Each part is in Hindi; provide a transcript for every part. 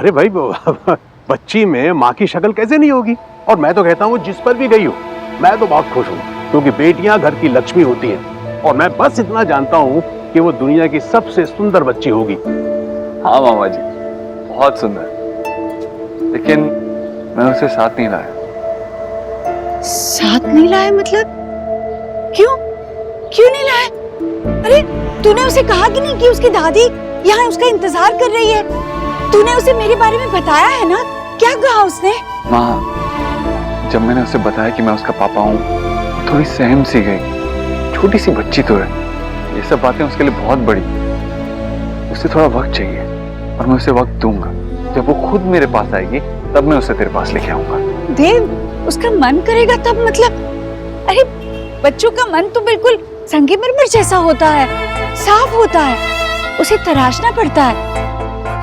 अरे भाई बच्ची में माँ की शक्ल कैसे नहीं होगी? और मैं तो कहता हूँ जिस पर भी गई हो, मैं तो बहुत खुश हूँ, क्योंकि बेटियां घर की लक्ष्मी होती हैं। और मैं बस इतना जानता हूँ कि वो दुनिया की सबसे सुंदर बच्ची होगी। हाँ मामा जी, बहुत सुंदर, लेकिन मैं उसे साथ नहीं लाया। साथ नहीं लाया मतलब? क्यों क्यों नहीं लाया? अरे तूने उसे कहा कि नहीं कि उसकी दादी यहाँ उसका इंतजार कर रही है? तूने उसे मेरे बारे में बताया है ना? क्या कहा उसने? माँ, जब मैंने उसे बताया कि मैं उसका पापा हूँ, थोड़ी सहम सी गई। छोटी सी बच्ची तो है, ये सब बातें उसके लिए बहुत बड़ी। उसे थोड़ा वक्त चाहिए और मैं उसे वक्त दूंगा। जब वो खुद मेरे पास आएगी तब मैं उसे तेरे पास लेके आऊंगा। देव, उसका मन करेगा तब मतलब? अरे बच्चों का मन तो बिल्कुल संगमरमर जैसा होता है, साफ होता है, उसे तराशना पड़ता है।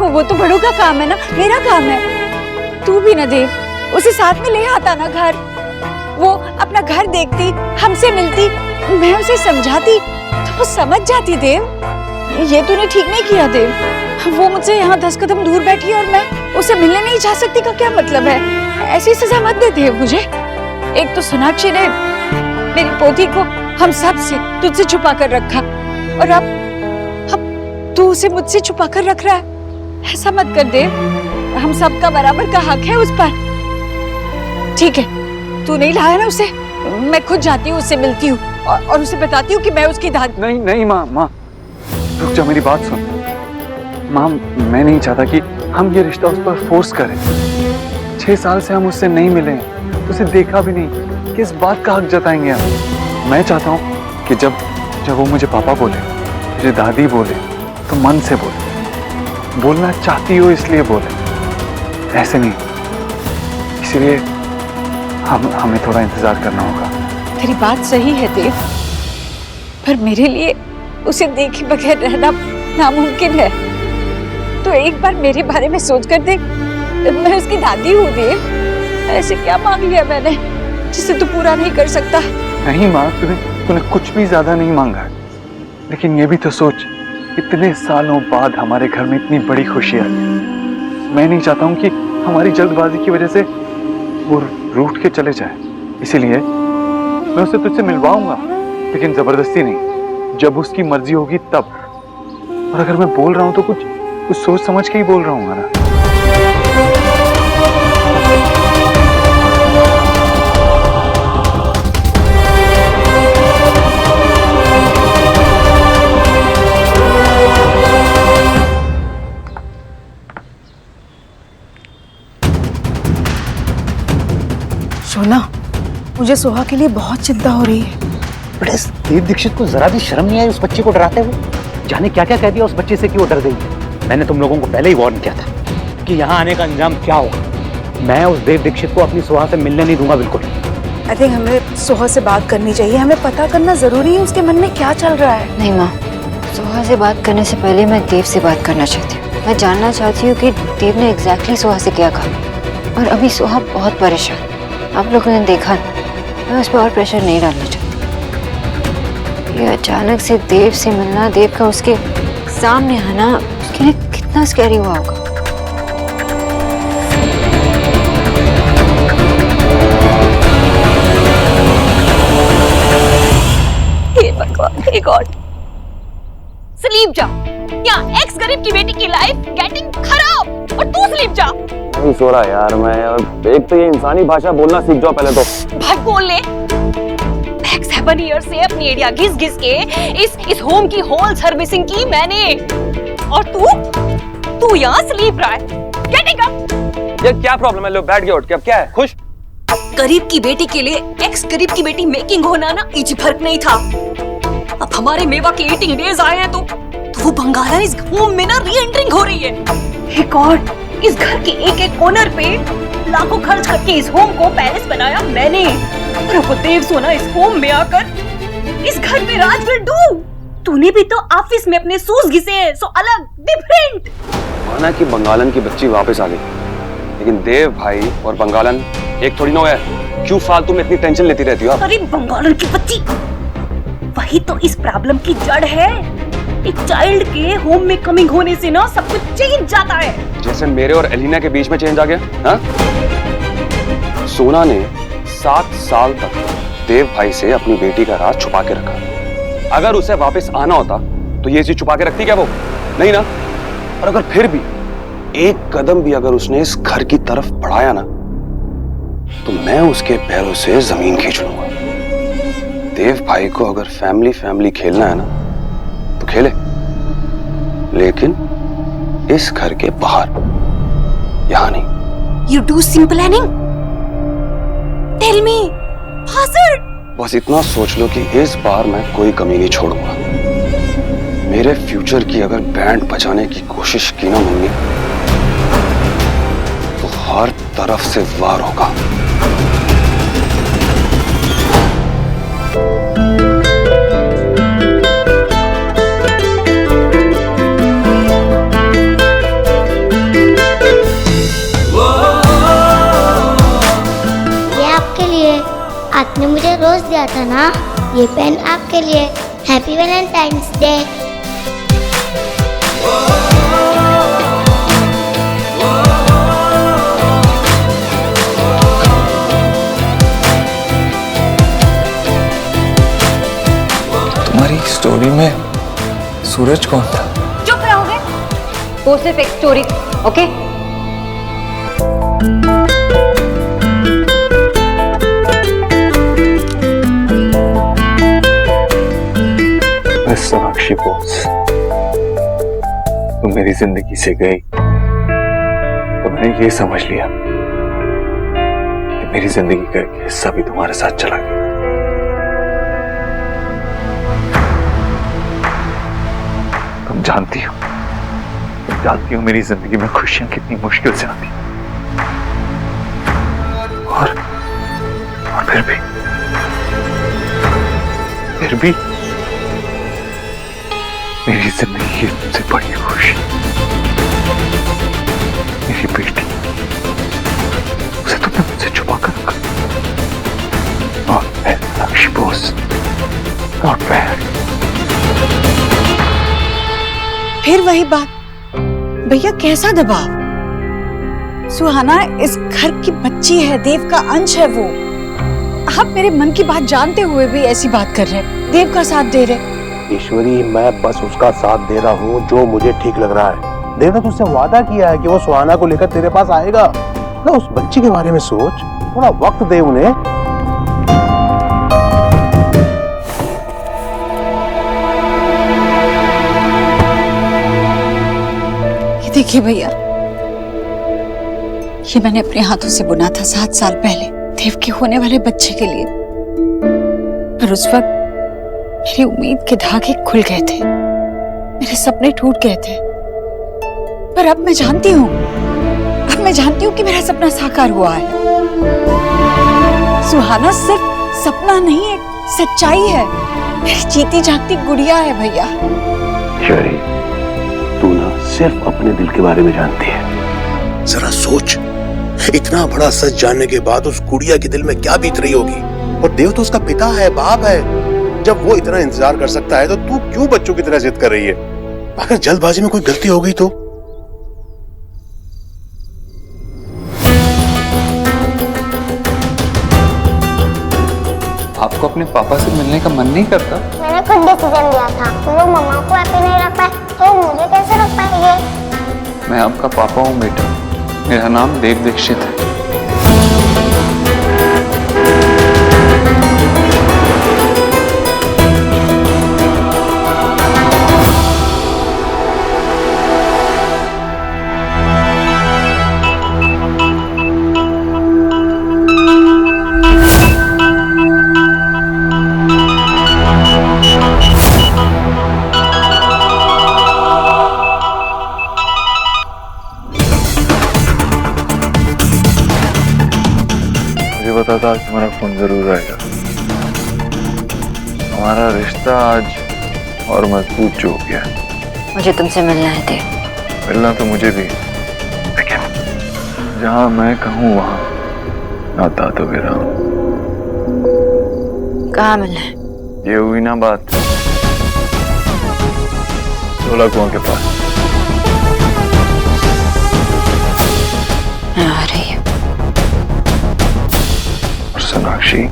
वो तो बड़ों का काम है ना, मेरा काम है। तू भी ना देव, उसे साथ में ले आता ना घर। वो अपना घर देखती, हमसे मिलती, मैं उसे समझाती तो वो समझ जाती। देव, ये तूने ठीक नहीं किया देव। वो मुझसे यहाँ 10 कदम दूर बैठी और मैं उसे मिलने नहीं जा सकती का क्या मतलब है? ऐसी सजा मत दे देव मुझे। एक तो सोनाक्षी ने मेरी पोती को हम सब से तुझसे छुपा कर रखा, और अब तू उसे मुझसे छुपा कर रख रहा है। ऐसा मत कर देव, हम सबका बराबर का हक है उस पर। ठीक है, तू नहीं लाया ना उसे, मैं खुद जाती हूँ, उससे मिलती हूँ और उसे बताती हूँ कि मैं उसकी दादी। नहीं नहीं माँ, रुक जा, मेरी बात सुन। माँ, मैं नहीं चाहता कि हम ये रिश्ता उस पर फोर्स करें। 6 साल से हम उससे नहीं मिले, उसे देखा भी नहीं, किस बात का हक जताएंगे हम? मैं चाहता हूँ कि जब वो मुझे पापा बोले, मुझे दादी बोले, तो मन से बोले। बोलना चाहती हो इसलिए बोले, ऐसे नहीं। इसलिए हमें थोड़ा इंतजार करना होगा। तेरी बात सही है देव, पर मेरे लिए उसे देखे बगैर रहना नामुमकिन है। तो एक बार मेरे बारे में सोच कर देख, मैं उसकी दादी हूँ देव। ऐसे क्या मांग लिया मैंने जिसे तू पूरा नहीं कर सकता? नहीं माँ, तूने कुछ भी ज्यादा नहीं मांगा, लेकिन ये भी तो सोच, इतने सालों बाद हमारे घर में इतनी बड़ी खुशी आई। मैं नहीं चाहता हूँ कि हमारी जल्दबाजी की वजह से वो रूठ के चले जाए। इसीलिए मैं उसे तुझसे मिलवाऊंगा, लेकिन जबरदस्ती नहीं, जब उसकी मर्जी होगी तब। और अगर मैं बोल रहा हूँ तो कुछ सोच समझ के ही बोल रहा हूँ ना। सोना, मुझे सोहा के लिए बहुत चिंता हो रही है। बट इस देव दीक्षित को जरा भी शर्म नहीं आई उस बच्चे को डराते हुए? जाने क्या क्या कह दिया उस बच्चे से कि वो डर गई। मैंने तुम लोगों को पहले ही वार्न किया था कि यहाँ आने का अंजाम क्या होगा। मैं उस देव दीक्षित को अपनी सोहा से मिलने नहीं दूंगा बिल्कुल। आई थिंक हमें सोहा से बात करनी चाहिए। हमें पता करना जरूरी है उसके मन में क्या चल रहा है। नहीं माँ, सोहा से बात करने से पहले मैं देव से बात करना चाहती हूँ। मैं जानना चाहती हूँ कि देव ने एग्जैक्टली सोहा से क्या कहा। और अभी सोहा बहुत परेशान, आप लोगों ने देखा, मैं उस पर और प्रेशर नहीं डालना चाहती। ये अचानक से देव से मिलना, देव का उसके सामने आना, उसके लिए कितना स्कैरी हुआ होगा। हे भगवान, हे गॉड। स्लीप जा, या एक्स गरीब की बेटी की लाइफ गेटिंग खराब और तू स्लीप जा। नहीं सो रहा यार मैं, और एक तो ये इंसानी भाषा बोलना सीख जाओ पहले तो। भाई बोल ले। 7 ईयर से अपनी एरिया घिस घिस के इस होम की होल सर्विसिंग की मैंने, और तू यहाँ स्लीप रहा है। Getting up. यार क्या प्रॉब्लम है? लो बैठ गया उठ के, अब क्या है? खुश? गरीब की बेटी के लिए एक्स गरीब की बेटी मेकिंग होना ना इज फर्क नहीं था। अब हमारे मेवा के 18 डेज आए हैं तो वो बंगाला इस होम में ना री एंटरिंग हो रही है। हे गॉड, इस घर के एक एक कॉर्नर पे लाखों खर्च करके इस होम को पैलेस बनाया मैंने, और वो देव सोना इस होम में आकर इस घर पे राज विल डू। तूने भी तो ऑफिस में अपने सूज घिसे हैं, सो अलग डिफरेंट। माना कि बंगालन की बच्ची वापस आ गई, लेकिन देव भाई और बंगालन एक थोड़ी ना हुआ है। क्यों फालतू में इतनी टेंशन लेती रहती हो आप? अरे बंगालन की बच्ची, वही तो इस प्रॉब्लम की जड़ है। एक चाइल्ड के होम में कमिंग होने से ना सब कुछ चेंज जाता है। जैसे मेरे और एलिना के बीच में चेंज आ गया। हाँ? सोना ने 7 साल तक देव भाई से अपनी बेटी का राज छुपा के रखा। अगर उसे वापस आना होता तो ये चीज छुपा के रखती क्या वो? नहीं ना। और अगर फिर भी एक कदम भी अगर उसने इस घर की तरफ बढ़ाया ना तो मैं उसके पैरों से जमीन खींच लूंगा। देव भाई को अगर फैमिली फैमिली खेलना है ना तो खेले, लेकिन इस घर के बाहर, यहां नहीं। You do some planning? Tell me, Hazard. बस इतना सोच लो कि इस बार मैं कोई कमी नहीं छोड़ूंगा। मेरे फ्यूचर की अगर बैंड बजाने की कोशिश की ना मम्मी तो हर तरफ से वार होगा। ये आपके लिए, आपने मुझे रोज दिया था ना, ये पेन आपके लिए। Happy Valentine's day. तुम्हारी स्टोरी में सूरज कौन था? चुप रहोगे? वो सिर्फ एक स्टोरी, ओके? सोनाक्षी बोस, तुम मेरी जिंदगी से गई तो मैंने ये समझ लिया कि मेरी जिंदगी का एक हिस्सा भी तुम्हारे साथ चला गया। तुम जानती हो मेरी जिंदगी में खुशियां कितनी मुश्किल से आती और फिर भी मेरी जिंदगी की सबसे बड़ी खुशी मेरी बेटी, उसे तुमने मुझसे छुपा कर रखा। Not fair, Sonakshi Bose, not fair। फिर वही बात, भैया कैसा दबाव? सुहाना इस घर की बच्ची है, देव का अंश है वो। आप मेरे मन की बात जानते हुए भी ऐसी बात कर रहे हैं, देव का साथ दे रहे। ईश्वरी, मैं बस उसका साथ दे रहा हूँ जो मुझे ठीक लग रहा है। देव ने तुझसे वादा किया है कि वो सुहाना को लेकर तेरे पास आएगा। ना उस बच्ची के बारे में सोच, थोड़ा वक्त दे उन्हें। ये देखिए भैया, ये मैंने अपने हाथों से बुना था 7 साल पहले देव के होने वाले बच्चे के लिए। और उस वक्त मेरी उम्मीद के धागे खुल गए थे, मेरे सपने टूट गए थे। पर अब मैं जानती हूँ कि मेरा सपना साकार हुआ है। सुहाना सिर्फ सपना नहीं, एक सच्चाई है, मेरी जीती जागती गुड़िया है भैया। ईश्वरी, तू ना सिर्फ अपने दिल के बारे में जानती है। जरा सोच, इतना बड़ा सच जानने के बाद उस गुड़िया के दिल में क्या बीत रही होगी। और देव तो उसका पिता है, बाप है। जब वो इतना इंतजार कर सकता है तो तू क्यों बच्चों की तरह जिद कर रही है? अगर जल्दबाजी में कोई गलती हो गई तो? आपको अपने पापा से मिलने का मन नहीं करता? मैंने खुद डिसीजन लिया था। वो मम्मा को हैप्पी नहीं रख पाए तो मुझे कैसे रख पाएंगे? मैं आपका पापा हूँ बेटा, मेरा नाम देव दीक्षित है। पता था कि हमारा फोन जरूर आएगा। हमारा रिश्ता आज और मजबूत जो हो गया। मुझे तुमसे मिलना है देव। मिलना तो मुझे भी, लेकिन जहाँ मैं कहूँ वहाँ आता तो भी रहा हूँ। कहाँ मिलना है? ये हुई ना बात, सोलह कुआं के पास। मैं आ रही हूँ। और सोनाक्षी,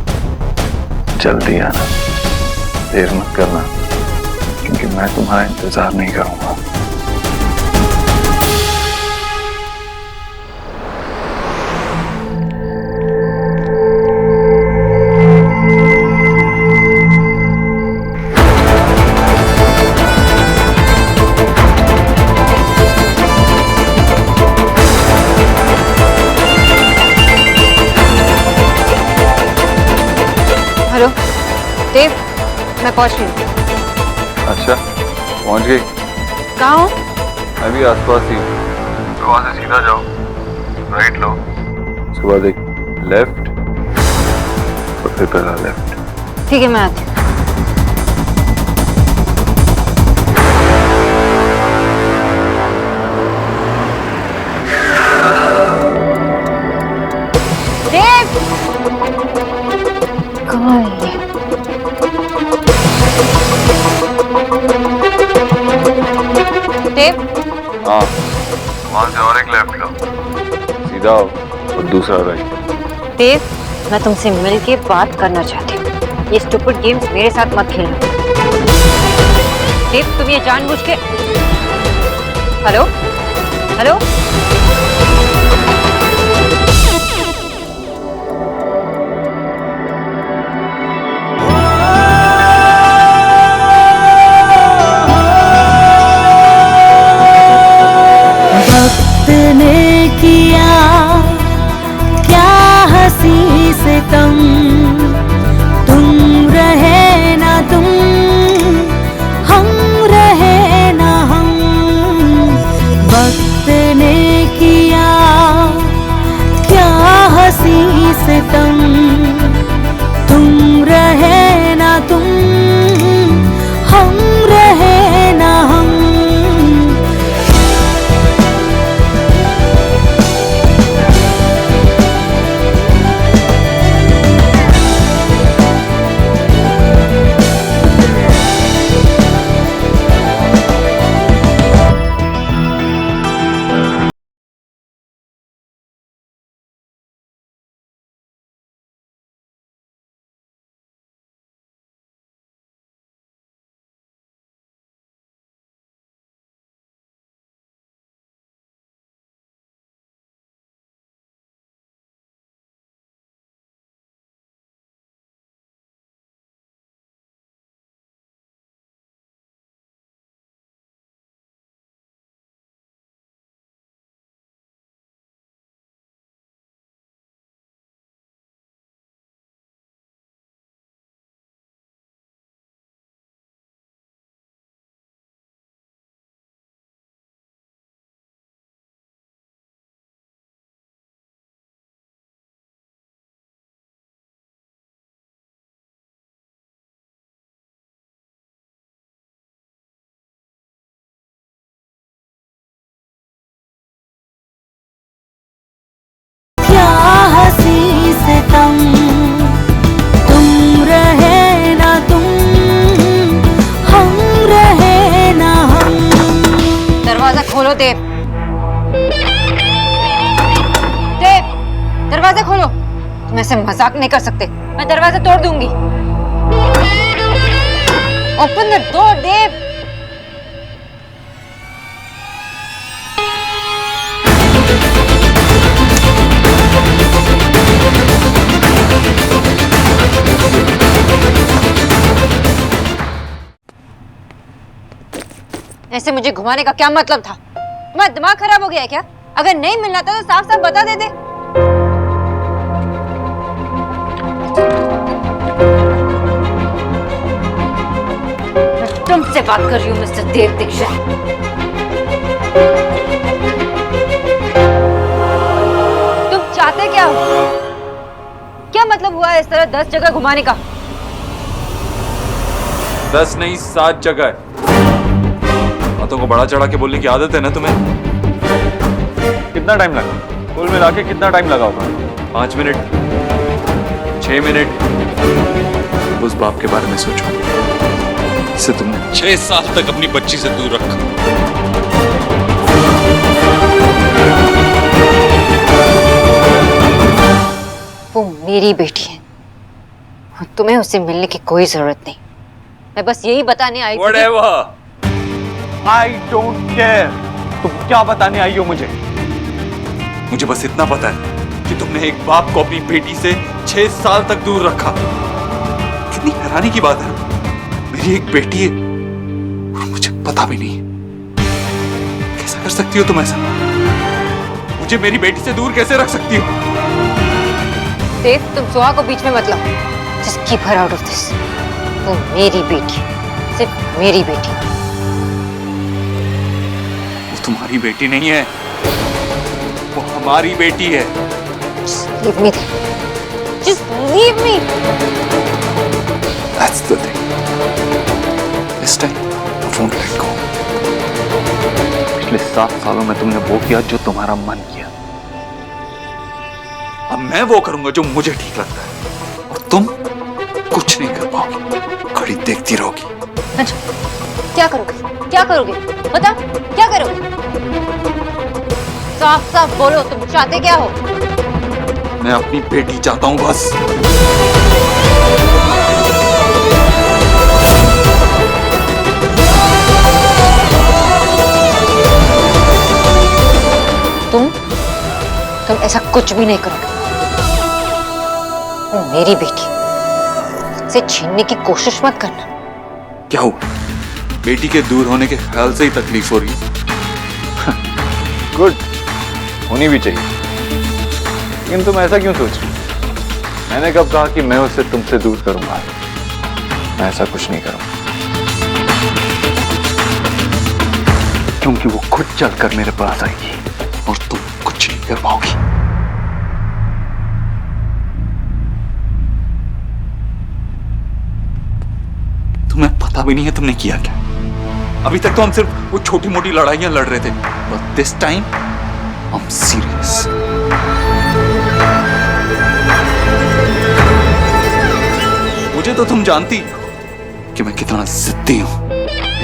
जल्दी आना, देर मत करना, क्योंकि मैं तुम्हारा इंतजार नहीं करूंगा। हेलो देव, मैं पहुंच रही हूँ। अच्छा, पहुंच गई? कहाँ हो? मैं भी आसपास ही हूँ। तो वहां से सीधा जाओ, राइट लो, उसके बाद एक लेफ्ट और फिर पहला लेफ्ट। ठीक है, मैं आती हूँ। देव! कहाँ है ये? देव? हाँ, वहां से और एक लेफ्ट लो, सीधा आओ और दूसरा राइट। देव, मैं तुमसे मिलके बात करना चाहती हूँ। ये स्टूपिड गेम्स मेरे साथ मत खेलना। देव, तुम ये जानबूझ के... हेलो? हेलो? वक्त ने किया क्या हंसी से कम, तुम रहे ना तुम, हम रहे ना हम। वक्त ने किया क्या हंसी से कम, तुम रहे ना तुम, हम रहे ना हम। तुम रहे ना तुम, हम रहे ना हम। दरवाजा खोलो देव। देव, दरवाजा खोलो। तुम ऐसे मजाक नहीं कर सकते। मैं दरवाजा तोड़ दूंगी। ओपन द डोर देव। ऐसे मुझे घुमाने का क्या मतलब था? तुम्हारा दिमाग खराब हो गया है क्या? अगर नहीं मिलना था तो साफ साफ बता देते। मैं तुमसे बात कर रही हूँ मिस्टर देव दीक्षित। तुम चाहते क्या हो? क्या मतलब हुआ इस तरह 10 जगह घुमाने का? 10 नहीं 7 जगह। बातों को बड़ा चढ़ा के बोलने की आदत है ना तुम्हें? कितना टाइम लगा? कुल मिला के कितना टाइम लगा होगा? 5 मिनट, 6 मिनट। उस बाप के बारे में सोचो। जिसे तुमने 6 साल तक अपनी बच्ची से दूर रखा। वो मेरी बेटी है और तुम्हें उससे मिलने की कोई जरूरत नहीं। मैं बस यही बताने आई थी। Whatever. आई डोंट केयर तुम क्या बताने आई हो मुझे। मुझे बस इतना पता है कि तुमने एक बाप को अपनी बेटी से 6 साल तक दूर रखा। कितनी हैरानी की बात है, मेरी एक बेटी है और मुझे पता भी नहीं। कैसा कर सकती हो तुम ऐसा? मुझे मेरी बेटी से दूर कैसे रख सकती हो? देव, तुम सुहा को बीच में मत लाओ। Just keep her out of this. वो मेरी बेटी, सिर्फ मेरी बेटी। वो तुम्हारी बेटी नहीं है, वो हमारी बेटी है। Just leave me there. Just leave me. That's the thing. This time I won't let go. पिछले 7 सालों में तुमने वो किया जो तुम्हारा मन किया। अब मैं वो करूंगा जो मुझे ठीक लगता है और तुम कुछ नहीं कर पाओगी, खड़ी देखती रहोगी। अच्छा, क्या करोगे? क्या करोगे? बताओ, क्या करोगे? साफ साफ बोलो, तुम चाहते क्या हो? मैं अपनी बेटी चाहता हूं बस। तुम ऐसा कुछ भी नहीं करोगे। वो मेरी बेटी, से छीनने की कोशिश मत करना। क्या हुआ? बेटी के दूर होने के ख्याल से ही तकलीफ हो रही है? गुड, होनी भी चाहिए। लेकिन तुम ऐसा क्यों सोच रही? मैंने कब कहा कि मैं उसे तुमसे दूर करूंगा? मैं ऐसा कुछ नहीं करूंगा, क्योंकि वो खुद चलकर मेरे पास आएगी और तुम कुछ नहीं कर पाओगी। तुम्हें पता भी नहीं है तुमने किया क्या। अभी तक तो हम सिर्फ वो छोटी मोटी लड़ाइयां लड़ रहे थे, but this time I am serious. मुझे तो तुम जानती कि मैं कितना जिद्दी हूं।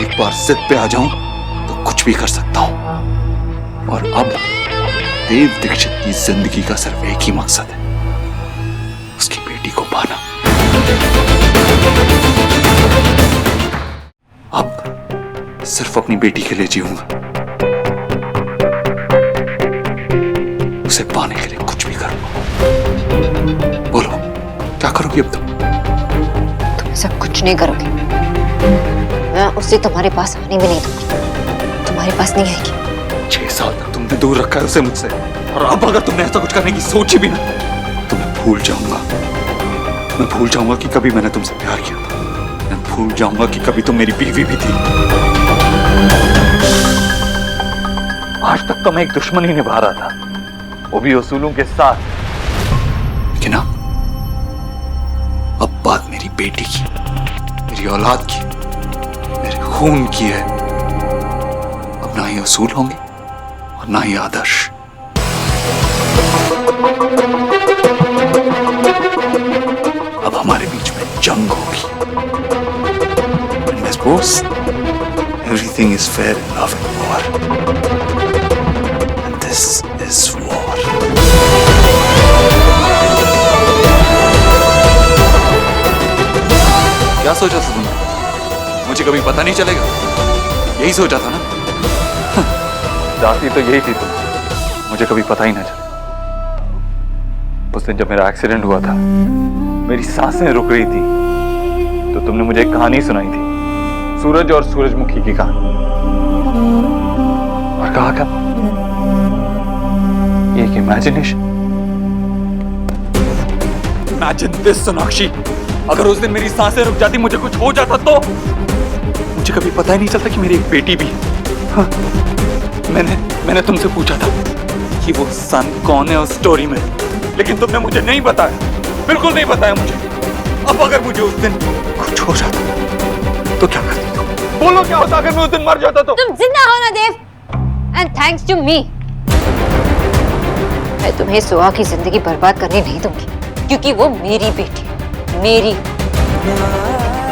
एक बार जिद पे आ जाऊं तो कुछ भी कर सकता हूं। और अब देव दीक्षित की जिंदगी का सिर्फ एक ही मकसद है, उसकी बेटी को पाना। अब सिर्फ अपनी बेटी के लिए जीऊंगा, उसे पाने के लिए कुछ भी करूंगा। बोलो, क्या करोगी अब तुम? तुम ऐसा कुछ नहीं करोगे। मैं उसे तुम्हारे पास आने भी नहीं दूंगी। तुम्हारे पास नहीं आएगी। 6 साल तक तुमने दूर रखा है उसे मुझसे, और अब अगर तुमने ऐसा कुछ करने की सोची भी ना तो मैं भूल जाऊंगा। मैं भूल जाऊंगा कि कभी मैंने तुमसे प्यार किया था। मैं भूल जाऊंगा कि कभी तुम मेरी बीवी भी थी। आज तक तो मैं एक दुश्मन ही निभा रहा था, वो भी उसूलों के साथ। लेकिन अब बात मेरी बेटी की, मेरी औलाद की, मेरे खून की है। अब ना ही उसूल होंगे और ना ही आदर्श। अब हमारे बीच में जंग होगी। And I suppose everything is fair in love and war. And this is war. क्या सोचा था तुमने? मुझे कभी पता नहीं चलेगा? यही सोचा था ना? जाती तो यही थी तुम, मुझे कभी पता ही ना चला। उस दिन जब मेरा एक्सीडेंट हुआ था, मेरी सांसें रुक रही थी, तो तुमने मुझे एक कहानी सुनाई थी, सूरज और सूरजमुखी की कहानी। और कहा क्या? एक इमेजिनेशन। Imagine this, Sonakshi. अगर उस दिन मेरी सांसें रुक जाती, मुझे कुछ हो जाता तो मुझे कभी पता ही नहीं चलता कि मेरी एक बेटी भी है। हाँ, मैंने तुमसे पूछा था कि वो सन कौन है उस स्टोरी में, लेकिन तुमने मुझे नहीं बताया, बिल्कुल नहीं बताया मुझे। अब अगर मुझे उस दिन कुछ हो जाता तो क्या करती तुम? बोलो, क्या होता अगर मैं उस दिन मर जाता तो? तुम जिंदा हो ना देव, एंड थैंक्स टू मी। मैं तुम्हें सुहा की जिंदगी बर्बाद करने नहीं दूंगी, क्योंकि वो मेरी बेटी है, मेरी।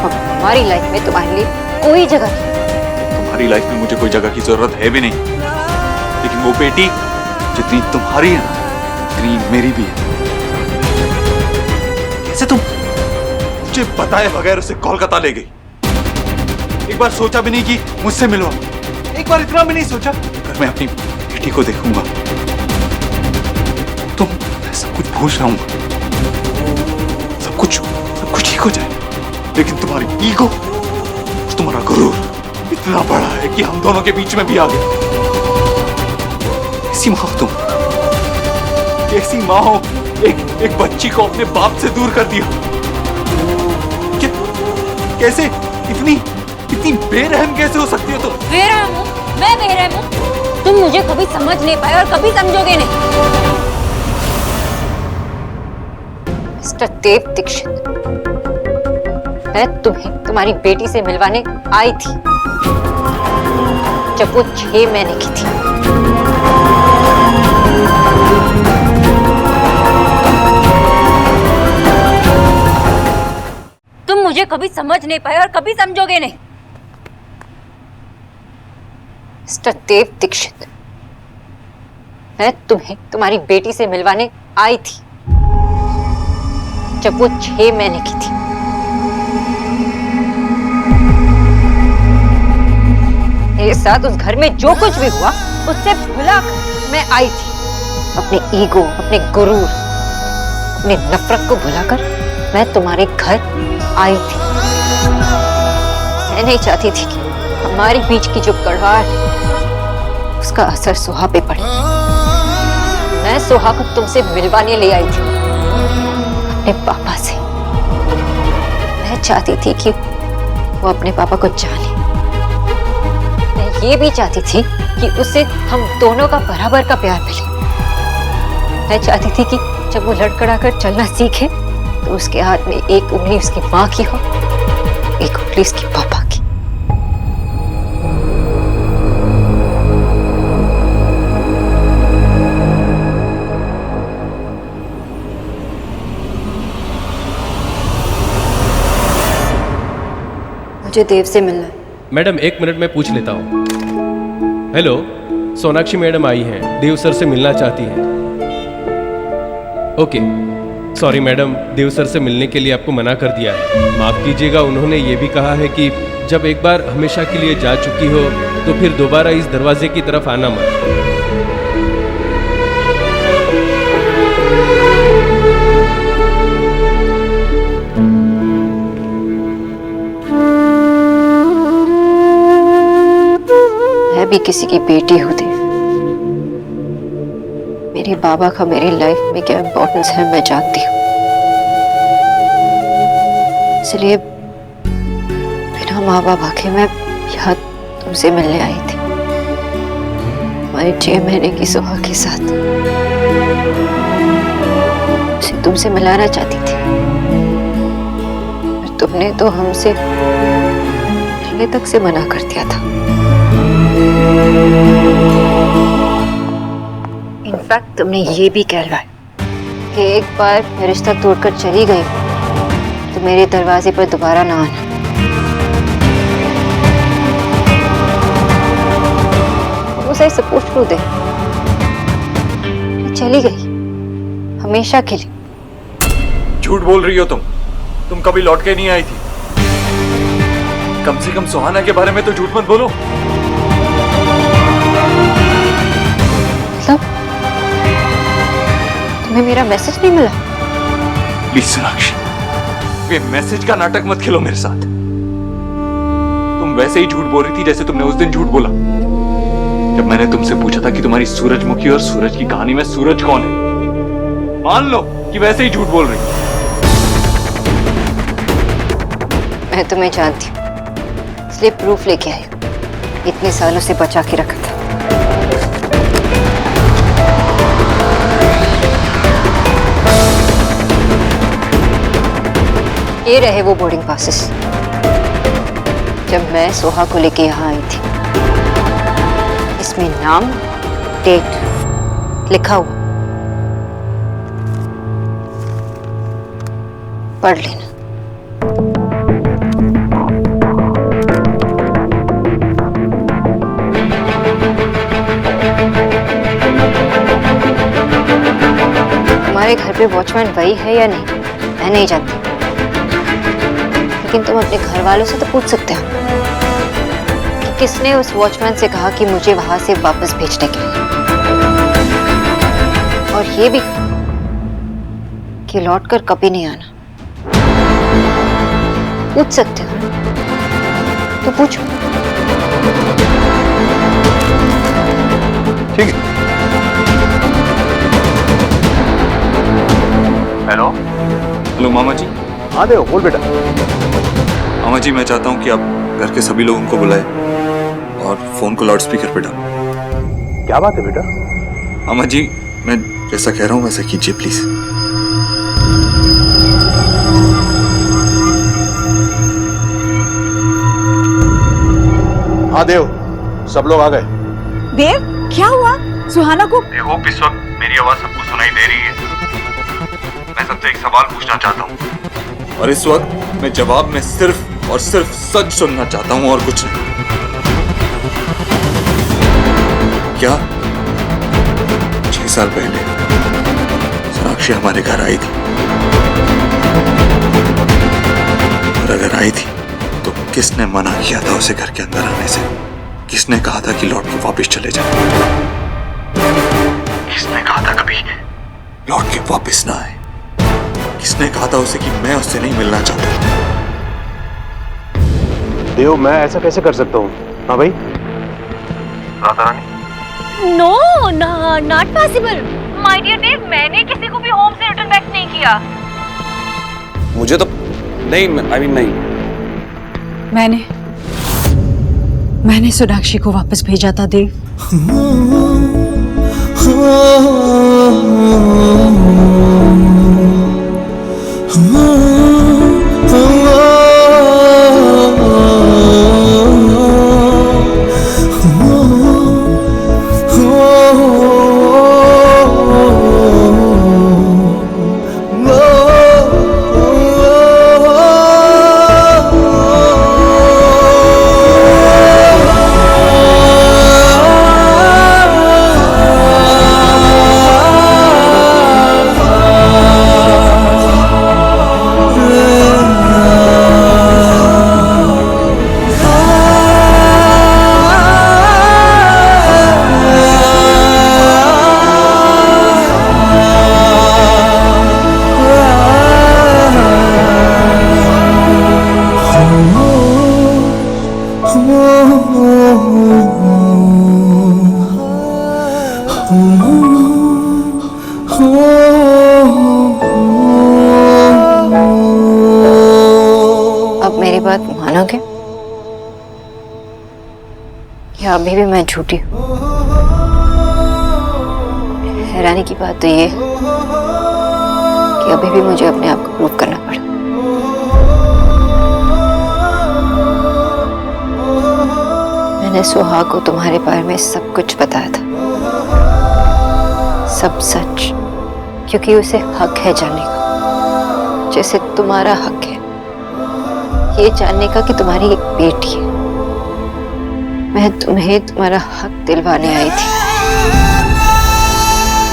और हमारी लाइफ में तुम्हारे लिए वही जगह थी। तुम्हारी लाइफ में मुझे कोई जगह की जरूरत है भी नहीं, लेकिन वो बेटी जितनी तुम्हारी है ना, उतनी मेरी भी है। कैसे तुम मुझे बताए बगैर उसे कोलकाता ले गई? एक बार सोचा भी नहीं कि मुझसे मिलवा, एक बार इतना भी नहीं सोचा अगर मैं अपनी बेटी को देखूंगा तो मैं सब कुछ भूल जाऊंगा, सब कुछ ठीक हो जाए। लेकिन तुम्हारी ईगो, तुम्हारा गुरूर इतना बड़ा है कि हम दोनों के बीच में भी आ गया। कैसी माँ हो तुम, कैसी माँ हो? एक बच्ची को अपने बाप से दूर कर दिया। कैसे इतनी बेरहम कैसे हो सकती हो तुम? बेरहम हूँ मैं, बेरहम हूँ? तुम मुझे कभी समझ नहीं पाए और कभी समझोगे नहीं। मिस्टर देव दीक्षित, मैं तुम्हें तुम्हारी बेटी से मिलवाने आई थी जब वो 6 महीने की थी। तुम मुझे कभी समझ नहीं पाए और कभी समझोगे नहीं। मिस्टर देव दीक्षित, मैं तुम्हें तुम्हारी बेटी से मिलवाने आई थी जब वो 6 महीने की थी। मेरे साथ उस घर में जो कुछ भी हुआ उससे भुलाकर मैं आई थी। अपने ईगो, अपने गुरूर, अपने नफरत को भुलाकर मैं तुम्हारे घर आई थी। मैं नहीं चाहती थी कि हमारे बीच की जो कड़वाहट है उसका असर सोहा पे पड़े। मैं सोहा को तुमसे मिलवाने ले आई थी अपने पापा से। मैं चाहती थी कि वो अपने पापा को जाने। मैं ये भी चाहती थी कि उसे हम दोनों का बराबर का प्यार मिले। मैं चाहती थी कि जब वो लड़खड़ाकर चलना सीखे तो उसके हाथ में एक उंगली उसकी माँ की हो, एक उंगली उसकी पापा की। मुझे देव से मिलना है। मैडम 1 मिनट में पूछ लेता हूँ। हेलो, सोनाक्षी मैडम आई हैं, देव सर से मिलना चाहती हैं। ओके, सॉरी मैडम, देव सर से मिलने के लिए आपको मना कर दिया है। माफ़ कीजिएगा, उन्होंने ये भी कहा है कि जब एक बार हमेशा के लिए जा चुकी हो तो फिर दोबारा इस दरवाजे की तरफ आना मत। मैं भी किसी की बेटी हूँ देव। मेरे बाबा का मेरी लाइफ में क्या इम्पोर्टेंस है मैं जानती हूँ। इसलिए बिना माँ बाप आके मैं यहाँ तुमसे मिलने आई थी, हमारे 6 महीने की सोहा के साथ। उसे तुमसे मिलाना चाहती थी, पर तुमने तो हमसे मिलने तक से मना कर दिया था। इनफैक्ट तुमने ये भी कहलवाया कि एक बार मैं रिश्ता तोड़कर चली गई तो मेरे दरवाजे पर दोबारा ना आना। उसे सपोर्ट करो दे, मैं चली गई हमेशा के लिए। झूठ बोल रही हो तुम कभी लौट के नहीं आई थी। कम से कम सुहाना के बारे में तो झूठ मत बोलो। मतलब तुम्हें मेरा मैसेज नहीं मिला? प्लीज सोनाक्षी, ये मैसेज का नाटक मत खेलो मेरे साथ। तुम वैसे ही झूठ बोल रही थी जैसे तुमने उस दिन झूठ बोला जब मैंने तुमसे पूछा था कि तुम्हारी सूरजमुखी और सूरज की कहानी में सूरज कौन है। मान लो कि वैसे ही झूठ बोल रही। मैं तुम्हें जानती हूँ, इसलिए प्रूफ लेके आई। इतने सालों से बचा के रखा था। ये रहे वो बोर्डिंग पासेस जब मैं सोहा को लेके यहाँ आई थी। इसमें नाम, डेट लिखा हुआ, पढ़ लेना। तुम्हारे घर पे वॉचमैन वही है या नहीं मैं नहीं जानती, लेकिन तुम अपने घर वालों से तो पूछ सकते हो कि किसने उस वॉचमैन से कहा कि मुझे वहां से वापस भेजने के लिए, और ये भी कि लौट कर कभी नहीं आना। पूछ सकते हो तो पूछो। ठीक है। हेलो। हेलो मामा जी। हाँ देव, बोल बेटा। मामा जी, मैं चाहता हूँ कि आप घर के सभी लोगों को बुलाएं और फोन को लाउड स्पीकर पे डालें। क्या बात है बेटा? मामा जी, मैं जैसा कह रहा हूँ वैसा कीजिए प्लीज। हाँ देव, सब लोग आ गए। देव, क्या हुआ? सुहाना को आई होप इस वक्त मेरी आवाज सबको सुनाई दे रही है। मैं सबसे एक सवाल पूछना चाहता हूँ और इस वक्त मैं जवाब में सिर्फ और सिर्फ सच सुनना चाहता हूँ और कुछ नहीं। क्या 6 साल पहले सोनाक्षी हमारे घर आई थी? और अगर आई थी तो किसने मना किया था उसे घर के अंदर आने से? किसने कहा था कि लौट के वापस चले जाए? किसने कहा था कभी लौट के वापस ना आए? किसने कहा था उसे कि मैं उससे नहीं मिलना चाहता? देव, मैं ऐसा कैसे कर सकता हूँ? हाँ भाई, Radha Rani. No, not possible my dear Dev. मैंने किसी को भी होम से रिटर्न बैक नहीं किया। मुझे तो नहीं, आई मीन नहीं। मैंने सोनाक्षी को वापस भेजा था देव। अब मेरी बात मानोगे या अभी भी मैं झूठी हूँ? हैरानी की बात तो ये है कि अभी भी मुझे अपने आप को प्रूव करना पड़ा। मैंने सुहाग को तुम्हारे बारे में सब कुछ बताया था, सब सच, क्योंकि उसे हक है जानने का, जैसे तुम्हारा हक है ये जानने का कि तुम्हारी एक बेटी है। मैं तुम्हें तुम्हारा हक दिलवाने आई थी,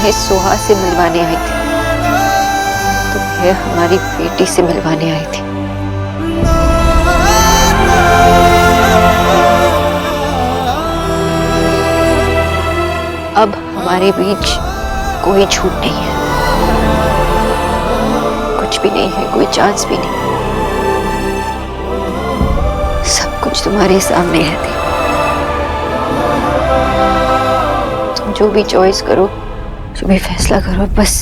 मैं सुहा से मिलवाने आई थी, तुम्हें हमारी बेटी से मिलवाने आई थी। अब हमारे बीच कोई झूठ नहीं है, कुछ भी नहीं है, कोई चांस भी नहीं। सब कुछ तुम्हारे सामने है। तुम जो भी चॉइस करो, जो भी फैसला करो, बस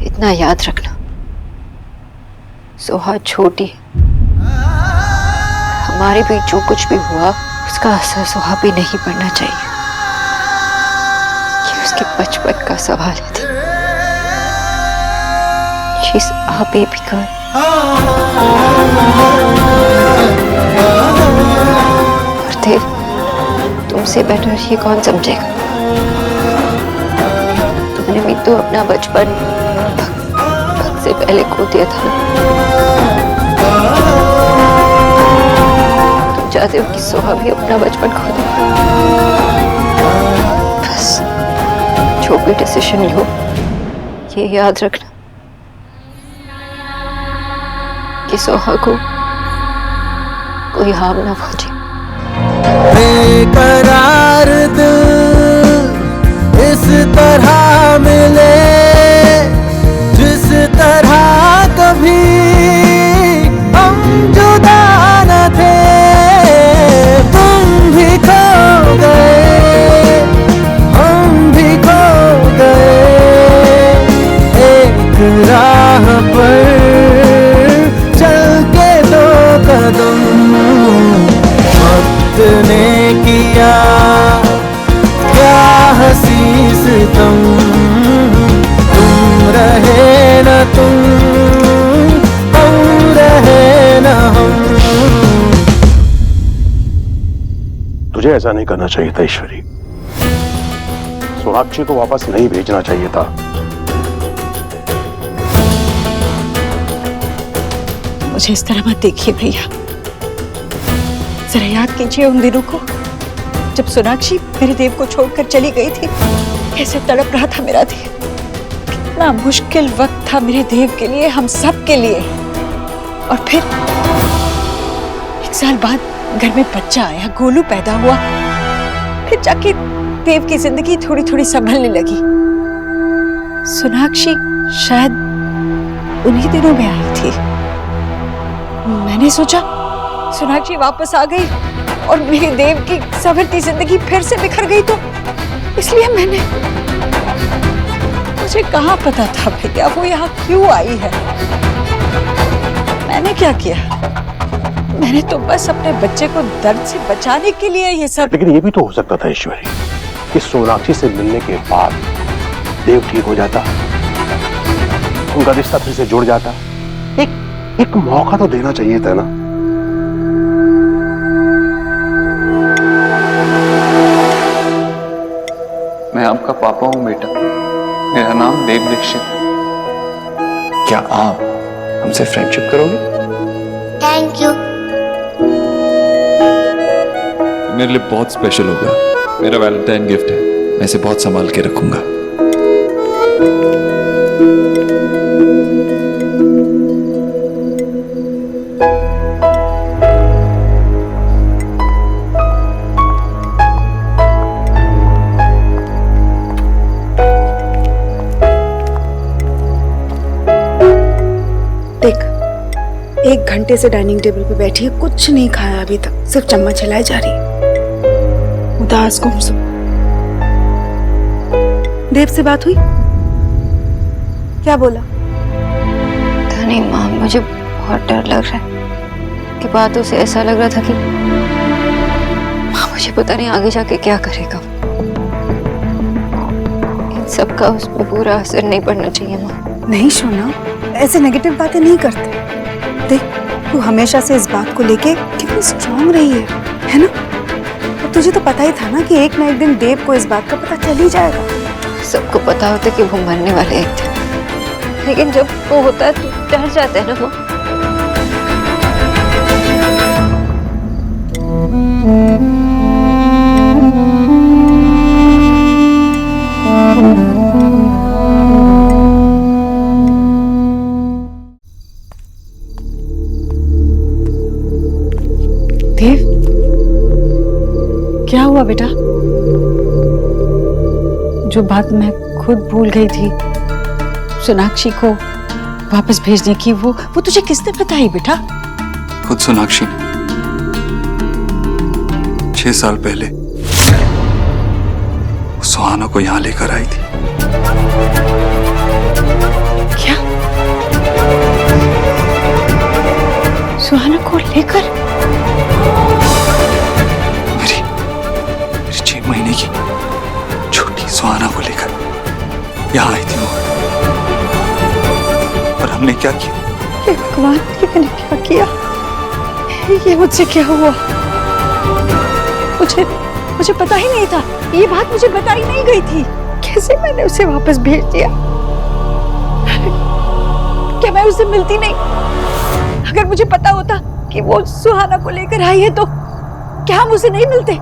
इतना याद रखना, सोहा छोटी है। हमारे बीच जो कुछ भी हुआ उसका असर सोहा भी नहीं पड़ना चाहिए। ये उसके बचपन का सवाल है। She's our baby girl. और देव, तुमसे बेटर ये कौन समझेगा? तुमने भी तो अपना बचपन वक्त से पहले खो दिया था। तुम चाहते हो कि सोहा भी अपना बचपन खो दे। बस जो भी डिसीजन लो, ये याद रखना, कि सोहा को कोई हार्म ना पहुंचे। बेकरार दिल इस तरह मिले जिस तरह कभी हम जुदा न थे, तुम भी खो गए हम भी खो गए, एक राह पर चल के दो कदम वक्त ने किया क्या हंसी सितम, तुम रहे न तुम हम रहे न हम। तुझे ऐसा नहीं करना चाहिए था ईश्वरी, सोनाक्षी को वापस नहीं भेजना चाहिए था। मुझे इस तरह मत देखिए भैया, जरा याद कीजिए उन दिनों को जब सोनाक्षी मेरे देव को छोड़कर चली गई थी। कैसे तड़प रहा था मेरा देव, कितना मुश्किल वक्त था मेरे देव के लिए, हम सब के लिए। और फिर 1 साल बाद घर में बच्चा आया, गोलू पैदा हुआ, फिर जाके देव की जिंदगी थोड़ी थोड़ी संभलने लगी। सोनाक्षी शायद उन्हीं दिनों में आई थी। मैंने सोचा सोनाक्षी वापस आ गई और मेरे देव की संवरती जिंदगी फिर से बिखर गई, तो इसलिए मुझे कहाँ पता था भैया वो यहाँ क्यों आई है। मैंने क्या किया, मैंने तो बस अपने बच्चे को दर्द से बचाने के लिए ये सब। लेकिन ये भी तो हो सकता था ईश्वरी कि सोनाक्षी से मिलने के बाद देव ठीक हो जाता, उनका रिश्ता फिर से जुड़ जाता। एक मौका तो देना चाहिए था ना। मैं आपका पापा हूं बेटा, मेरा नाम देव दीक्षित है। क्या आप हमसे फ्रेंडशिप करोगे? Thank you. मेरे लिए बहुत स्पेशल होगा, मेरा वैलेंटाइन गिफ्ट है, मैं इसे बहुत संभाल के रखूंगा। देख, 1 घंटे से डाइनिंग टेबल पे बैठी है, कुछ नहीं खाया अभी तक, सिर्फ चम्मच हिलाए जा रही है। उदास गुमसुम। देव से बात हुई? क्या बोला? पता नहीं माँ, मुझे बहुत डर लग रहा है कि बातों से ऐसा लग रहा था कि माँ मुझे पता नहीं आगे जाके क्या करेगा। इन सब का उस पर बुरा असर नहीं पड़ना चाहिए माँ। नहीं सोना, ऐसे नेगेटिव बातें नहीं करते। देख, तू हमेशा से इस बात को लेके कितनी स्ट्रांग रही है ना? और तुझे तो पता ही था ना कि एक ना एक दिन देव को इस बात का पता चल ही जाएगा। सबको पता होता कि वो मरने वाले एक थे, लेकिन जब वो होता है तो डर जाते हैं ना वो। देव, क्या हुआ बेटा? जो बात मैं खुद भूल गई थी सोनाक्षी को वापस भेजने की, वो तुझे किसने बताई बेटा? खुद सोनाक्षी ने 6 साल पहले सुहाना को यहां लेकर आई थी। क्या? सुहाना को लेकर? मेरी 6 महीने की छोटी सुहाना को लेकर यहाँ आई थी वो। और हमने क्या किया? हे भगवान, ये मैंने क्या किया? ये मुझसे क्या हुआ? मुझे पता ही नहीं था, ये बात मुझे बताई नहीं गई थी। कैसे मैंने उसे वापस भेज दिया? क्या मैं उससे मिलती नहीं? अगर मुझे पता होता कि वो सुहाना को लेकर आई है तो क्या हम उसे नहीं मिलते?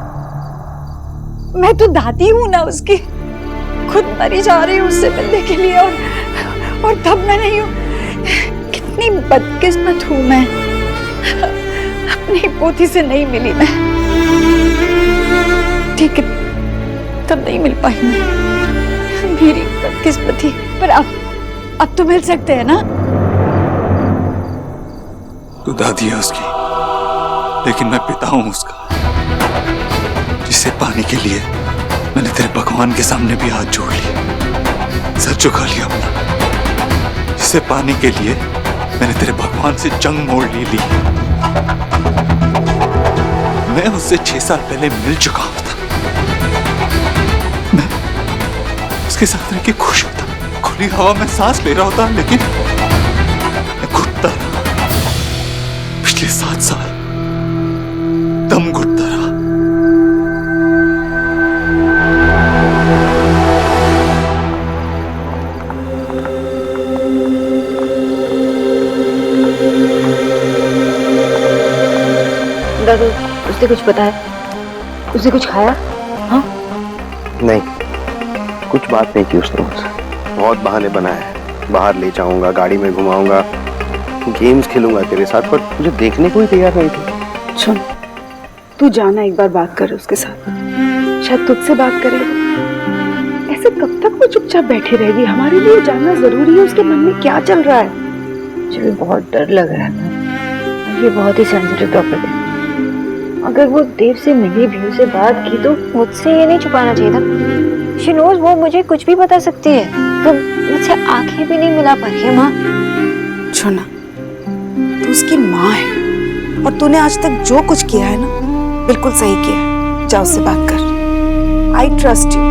मैं तो दादी हूं ना उसकी, खुद मरी जा रही हूँ उससे मिलने के लिए, और तब मैं नहीं हूँ। कितनी बदकिस्मत हूँ मैं, अपनी पोती से नहीं मिली मैं। ठीक है, तब नहीं मिल पाई मैं, मेरी बदकिस्मती। पर अब तो मिल सकते हैं ना? तू दादी है उसकी, लेकिन मैं पिता हूं उसका, जिसे पाने के लिए मैंने तेरे भगवान के सामने भी हाथ जोड़ लिए, सर झुका लिया अपना। जिसे पाने के लिए मैंने तेरे भगवान से जंग मोड़ ली। मैं उससे 6 साल पहले मिल चुका था। मैं उसके साथ रह के खुश होता, खुली हवा में सांस ले रहा होता, लेकिन मैं घुटता रहा। पिछले 7 साल दम घुटता रहा। दादू, उसने कुछ बताया? उसने कुछ खाया? हाँ? नहीं, कुछ बात नहीं की उसने मुझसे। बहुत बहाने बनाए, बाहर ले जाऊंगा, गाड़ी में घुमाऊंगा, गेम्स खेलूंगा तेरे साथ, पर मुझे देखने को ही तैयार नहीं थी। सुन, तू जाना, एक बार बात कर उसके साथ, शायद तुझसे बात करे। ऐसे कब तक वो चुपचाप बैठी रहेगी? हमारे लिए जानना जरूरी है उसके मन में क्या चल रहा है। मुझे भी बहुत डर लग रहा है। ये बहुत ही सेंसिटिव टॉपिक है। अगर वो देव से मिली भी, उसे बात की, तो मुझसे ये नहीं छुपाना चाहिए था। शी नोज वो मुझे कुछ भी बता सकती है। तो मुझसे आंखें भी नहीं मिला पा रही है। माँ, छोना, तू उसकी माँ है और तूने आज तक जो कुछ किया है ना, बिल्कुल सही किया है। जा उससे बात कर। I trust you.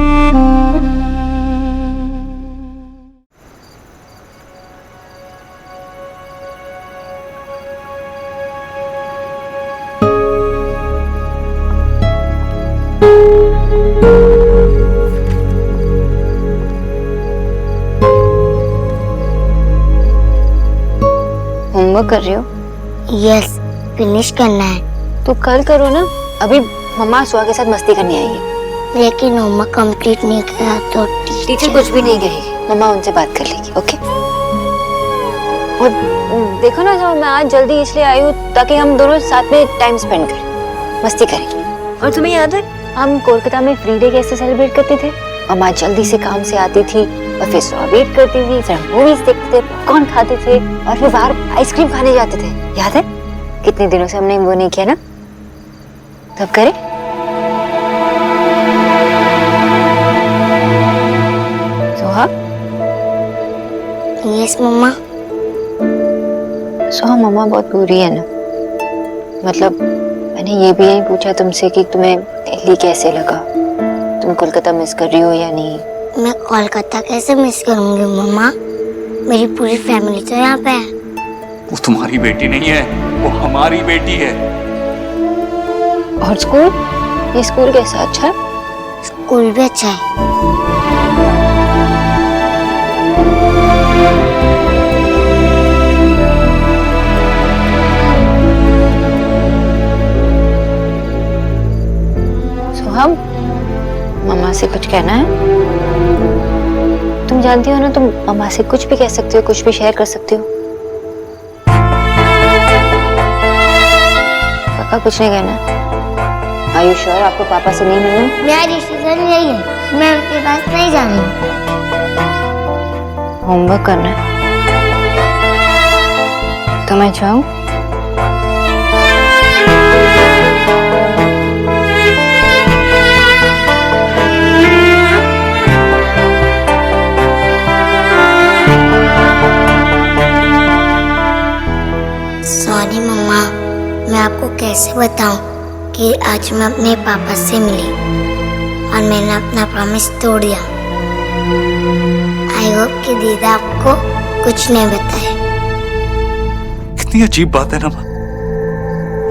होमवर्क कर रही हो? यस, फिनिश करना है। तो कल करो ना, अभी मम्मा सुहा के साथ मस्ती करने आई है। लेकिन होमवर्क कंप्लीट नहीं किया तो टीचर कुछ भी नहीं कहेगी, मम्मा उनसे बात कर लेगी। ओके? और देखो ना, मैं आज जल्दी इसलिए आई हूँ ताकि हम दोनों साथ में टाइम स्पेंड करें, मस्ती करेंगे। और तुम्हें याद है हम कोलकाता में फ्री डे कैसे सेलिब्रेट करते थे? मम्मा जल्दी से काम से आती थी और फिर सुहा वेट करती थी, फिर हम मूवीज देखते थे, पॉपकॉर्न खाते थे और फिर बाहर आइसक्रीम खाने जाते थे। याद है? कितने दिनों से हमने वो नहीं किया ना? तब करें? सुहा? यस मम्मा। सुहा, मम्मा बहुत बुरी है ना? मतलब मैंने ये भी नहीं पूछा तुमसे कि तुम्हें दिल्ली कैसे लगा, तुम कोलकाता मिस कर रही हो या नहीं? मैं कोलकाता कैसे मिस करूंगी मम्मा? मेरी पूरी फैमिली तो यहाँ पे है। वो तुम्हारी बेटी नहीं है, वो हमारी बेटी है। और स्कूल? ये स्कूल कैसा? अच्छा है? स्कूल भी अच्छा है। सुहाम, मम्मा से कुछ कहना है? तुम जानती हो ना, तुम मम्मा से कुछ भी कह सकती हो, कुछ भी शेयर कर सकती हो। पापा कुछ नहीं कहना? Are you sure आपको पापा से नहीं मिलना? मेरा डिसीजन यही है, मैं उनके पास नहीं जा रही हूँ। होमवर्क करना है तो मैं जाऊँ? सॉरी मम्मा, मैं आपको कैसे बताऊं कि आज मैं अपने पापा से मिली और मैंने अपना प्रॉमिस तोड़ दिया। आई होप कि दीदा आपको कुछ नहीं बताए। कितनी अजीब बात है ना माँ,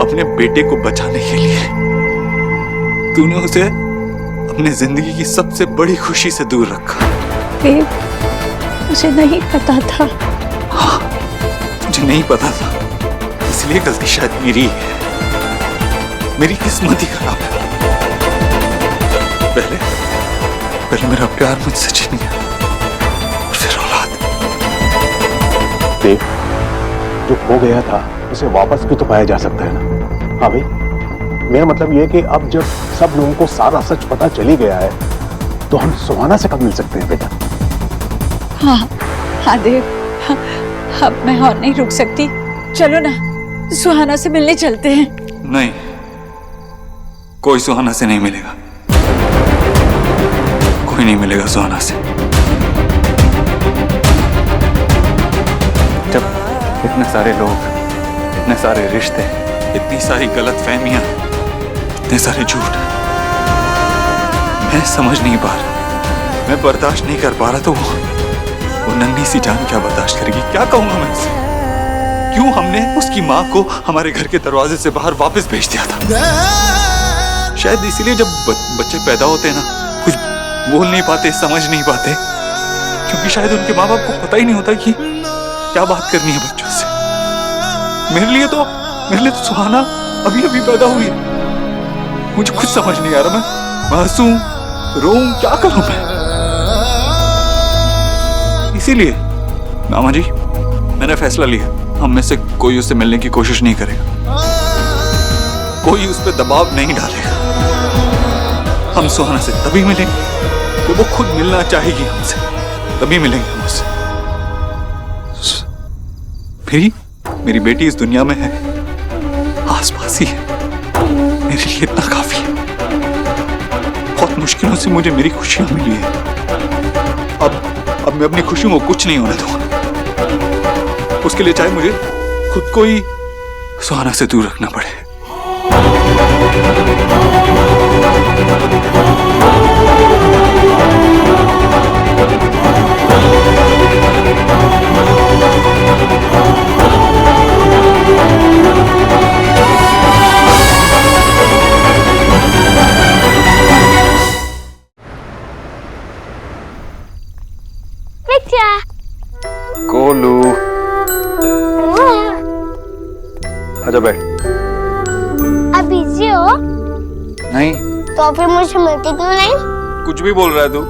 अपने बेटे को बचाने के लिए तूने उसे अपनी जिंदगी की सबसे बड़ी खुशी से दूर रखा। देव, मुझे नहीं पता था। हाँ, तुझे नहीं पता था, इसलिए गलती शायद मेरी है, मेरी किस्मत ही खराब है। पहले मेरा प्यार मुझसे छीन गया और फिर औलाद। देव, जो खो गया था उसे वापस भी तो पाया जा सकता है ना। हाँ भाई, मेरा मतलब ये है कि अब जब सब लोगों को सारा सच पता चली गया है तो हम सुहाना से कब मिल सकते हैं बेटा? हाँ हाँ देव, हाँ, अब मैं और नहीं रुक सकती। चलो ना, सुहाना से मिलने चलते हैं। नहीं, कोई सुहाना से नहीं मिलेगा, कोई नहीं मिलेगा सुहाना से। जब इतने सारे लोग, इतने सारे रिश्ते, इतनी सारी गलत फहमियां, इतने सारे झूठ, मैं समझ नहीं पा रहा, मैं बर्दाश्त नहीं कर पा रहा, तो वो नन्ही सी जान क्या बर्दाश्त करेगी? क्या कहूंगा मैं उसे? क्यों हमने उसकी माँ को हमारे घर के दरवाजे से बाहर वापस भेज दिया था? शायद इसीलिए जब बच्चे पैदा होते हैं ना, कुछ बोल नहीं पाते, समझ नहीं पाते, क्योंकि शायद उनके माँ बाप को पता ही नहीं होता कि क्या बात करनी है बच्चों से। मेरे लिए तो सुहाना अभी अभी पैदा हुई है, मुझे कुछ समझ नहीं आ रहा, मैं हंसूं, रोऊं, क्या करूं मैं? इसीलिए मामा जी, मैंने फैसला लिया, हम में से कोई उससे मिलने की कोशिश नहीं करेगा, कोई उस पर दबाव नहीं डालेगा। हम सुहाना से तभी मिलेंगे तो वो खुद मिलना चाहेगी हमसे, तभी मिलेंगे हम उससे। मेरी बेटी इस दुनिया में है, आसपास ही है, मेरे लिए इतना काफी है। बहुत मुश्किलों से मुझे मेरी खुशियां मिली है, अब मैं अपनी खुशियों को कुछ नहीं होने दूंगा। उसके लिए चाहे मुझे खुद को ही सुहाना से दूर रखना पड़े। गोलू, आजा बैठ। अब बिजी हो? नहीं। तो फिर मुझे मिलती क्यों नहीं? कुछ भी बोल रहा है तू?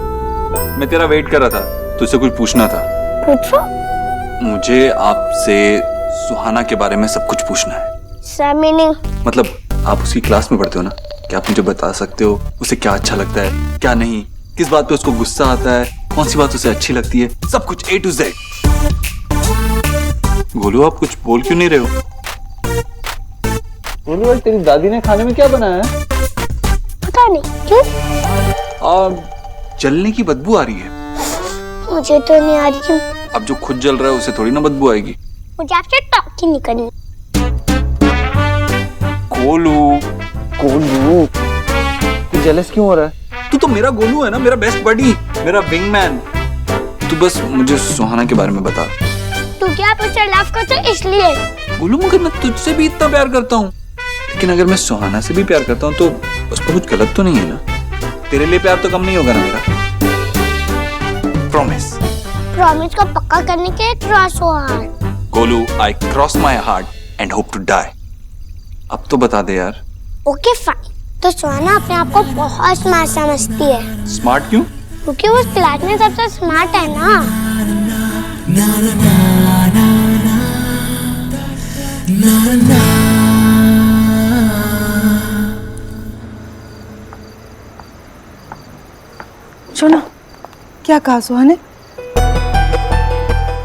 मैं तेरा वेट कर रहा था, तुझसे कुछ पूछना था। पूछो। मुझे आपसे सुहाना के बारे में सब कुछ पूछना है। Sir meaning? मतलब आप उसकी क्लास में पढ़ते हो ना, क्या आप मुझे बता सकते हो उसे क्या अच्छा लगता है, क्या नहीं, किस बात पे उसको गुस्सा आता है, कौन सी बात उसे अच्छी लगती है, सब कुछ A to Z। गोलू, आप कुछ बोल क्यों नहीं रहे हो? गोलू, आज तेरी दादी ने खाने में क्या बनाया है? पता नहीं, क्यों? जलने की बदबू आ रही है। मुझे तो नहीं आ रही। अब जो खुद जल रहा है उसे थोड़ी ना बदबू आएगी। मुझे आपसे टॉक ही नहीं करनी। गोलू, तू जेलस क्यों हो रहा है? तू तो मेरा गोलू है ना, मेरा बेस्ट बडी, मेरा विंगमैन। तू बस मुझे सुहाना के बारे में बता। तू क्या मुझसे लव करता है इसलिए? गोलू, मगर मैं तुझसे भी इतना प्यार करता हूँ, लेकिन अगर मैं सुहाना से भी प्यार करता हूँ तो उस पर कुछ गलत तो नहीं है ना? तेरे लिए प्यार तो कम नहीं होगा ना मेरा? प्रॉमिस। प्रॉमिस को पक्का करने के लिए क्रॉस हो heart. Golu, I cross my heart and hope to die. अब तो बता दे यार। Okay fine. तो सुहाना अपने आप को बहुत स्मार्ट समझती है। स्मार्ट क्यों? क्योंकि वो क्लास में सबसे स्मार्ट है ना। सुनो, क्या कहा सुहाने?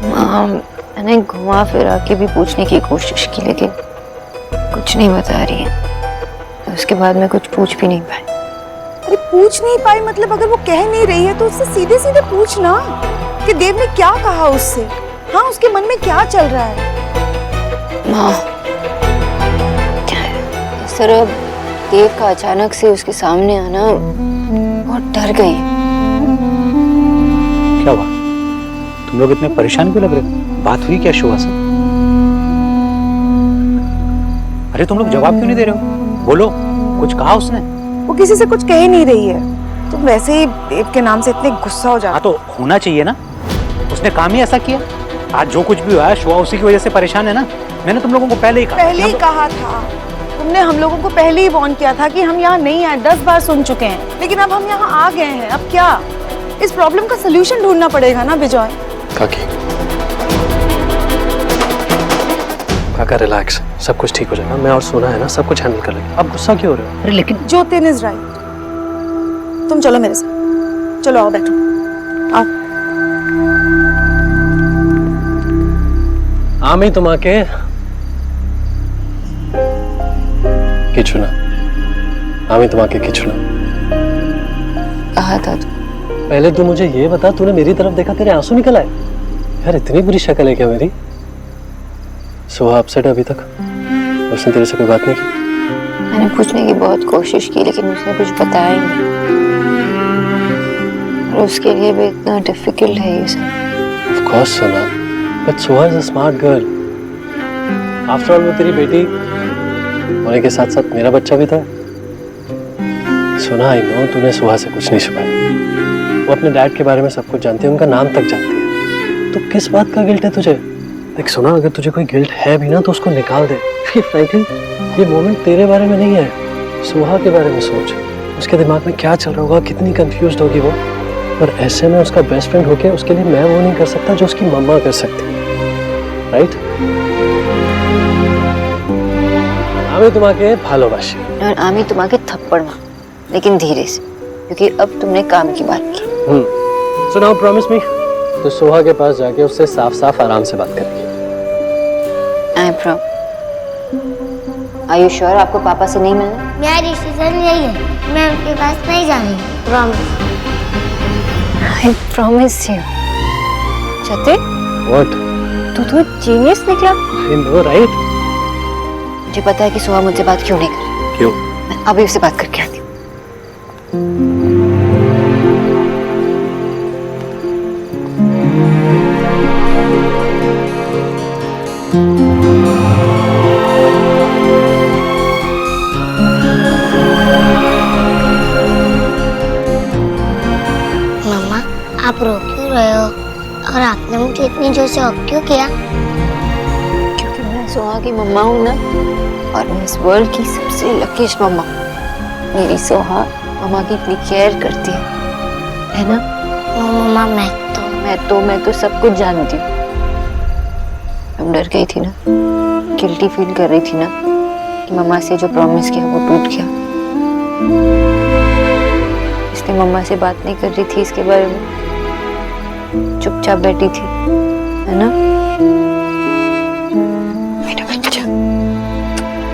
माँ, मैंने घुमा फिरा के भी पूछने की कोशिश की, लेकिन कुछ नहीं बता रही है। उसके बाद मैं कुछ पूछ भी नहीं पाई। अरे पूछ नहीं पाई मतलब अगर वो कह नहीं रही है तो उससे सीधे सीधे पूछना कि देव ने क्या कहा उससे। हाँ, उसके मन में क्या चल रहा है? माँ, इस तरह देव का अचानक से उसके सामने आना, बहुत डर गई। क्या हुआ? तुम लोग इतने परेशान क्यों लग रहे हो? बात हुई क्या शुआ से? अरे तुम लोग जवाब क्यों नहीं दे रहे हो? बोलो, कुछ कहा उसने? वो किसी से कुछ कह ही नहीं रही है। तुम वैसे ही देव के नाम से इतने गुस्सा हो जाते। हाँ तो होना चाहिए ना, उसने काम ही ऐसा किया। आज जो कुछ भी हुआ है शुआ उसी की वजह से परेशान है ना। मैंने तुम लोगों को पहले ही कहा था। तुमने हम लोगों को पहले ही वार्न किया था कि हम यहाँ नहीं आए। 10 बार सुन चुके हैं, लेकिन अब हम यहाँ आ गए हैं। अब क्या? इस प्रॉब्लम का सोल्यूशन ढूंढना पड़ेगा ना विजय। काकी, काका रिलैक्स, सब कुछ ठीक हो जाएगा। मैं और सोना है ना, सब कुछ हैंडल कर लेंगे। आप गुस्सा क्यों हो रहे हो? अरे लेकिन ज्योतिन इज राइट। तुम चलो मेरे साथ, चलो आओ बैठो, आओ। আমি তোমাকে কিছু না, আমি তোমাকে কিছু না। कहा था तू? पहले तू मुझे ये बता, तूने मेरी तरफ देखा, तेरे आंसू निकल आए? यार इतनी बुरी शक्ल है क्या मेरी? सोहा अपसेट है अभी तक? उसने तेरे से कोई बात नहीं की? मैंने पूछने की बहुत कोशिश की लेकिन उसने कुछ बताया ही नहीं, और उसके लिए भी इतना डिफिकल्ट है ये सब। Of course सोना, but Soha is a smart girl. After all वो तेरी बेटी होने के साथ साथ मेरा बच्चा भी था। सोना आई नो तूने सोहा से कुछ नहीं छुपाया, वो अपने डैड के बारे में सब कुछ जानती है, उनका नाम तक जानती है। तो किस बात का गिल्ट है तुझे? देख सोना, अगर तुझे कोई गिल्ट है भी ना तो उसको निकाल दे। फ्रैंकली ये मोमेंट तेरे बारे में नहीं है, सोहा के बारे में सोच। उसके दिमाग में क्या चल रहा होगा, कितनी कंफ्यूज्ड होगी वो। और ऐसे में उसका बेस्ट फ्रेंड होके उसके लिए मैं वो नहीं कर सकता जो उसकी मम्मा कर सकती, राइट? আমি তোমাকে ভালোবাসি और आमी तुम्हारे थप्पड़ मार, लेकिन धीरे से, क्योंकि अब तुमने काम की बात की। सो नाउ प्रॉमिस मी, तो सोहा के पास जाके उससे साफ साफ आराम से बात करेगी। आई प्रॉम। आर यू श्योर आपको पापा से नहीं मिलना? मेरा डिसीजन यही है, मैं उनके पास नहीं जा रही, प्रॉमिस। I promise you. चते व्हाट? तू तो जीनियस निकला। I know right? मुझे पता है कि सोहा मुझसे बात क्यों नहीं कर रही। क्यों? मैं अभी उससे बात करके आती हूँ। मम्मा आप रो क्यों रहे हो, और आपने मुझे इतनी जोर से हक क्यों किया? क्योंकि मैं सोहा की मम्मा हूँ ना, और मैं इस वर्ल्ड की सबसे लकीस्ट मम्मा। मेरी सोहा मम्मा की इतनी केयर करती है ना? मम्मा मैं तो सब कुछ जानती हूँ। तुम डर गई थी ना, गिल्टी फील कर रही थी ना कि मम्मा से जो प्रॉमिस किया वो टूट गया, इसलिए मम्मा से बात नहीं कर रही थी इसके बारे में, चुपचाप बैठी थी, है ना? मेरा बच्चा,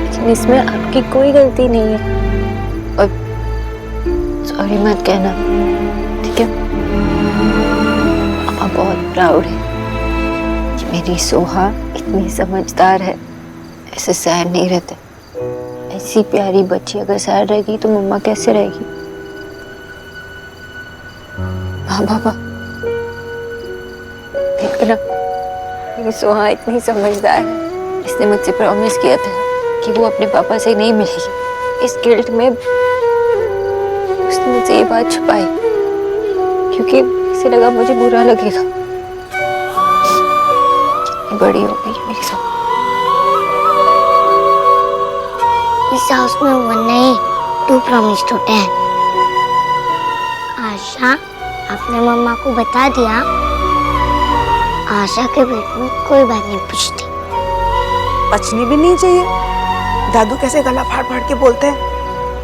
लेकिन इसमें आपकी कोई गलती नहीं है, और सॉरी मत कहना, ठीक है? मम्मा बहुत प्राउड है कि मेरी सोहा इतनी समझदार है, ऐसे सैड नहीं रहते। ऐसी प्यारी बच्ची अगर सैड रहेगी तो मम्मा कैसे रहेगी? हाँ बाबा, देखना मेरी सोहा इतनी समझदार है, इसने मुझसे प्रॉमिस किया था कि वो अपने पापा से नहीं मिलेगी। इस गिल्ट में उसने मुझसे ये बात छुपाई क्योंकि इसे लगा मुझे बुरा लगेगा। कितनी बड़ी हो गई मेरी सोहा। इस हाउस में 1 नहीं 2 प्रॉमिस टूटे हैं। आशा, आपने मम्मा को बता दिया? आशा के पेट में कोई बात नहीं पूछती। बचनी भी नहीं चाहिए। दादू कैसे गला फाड़ फाड़ के बोलते हैं,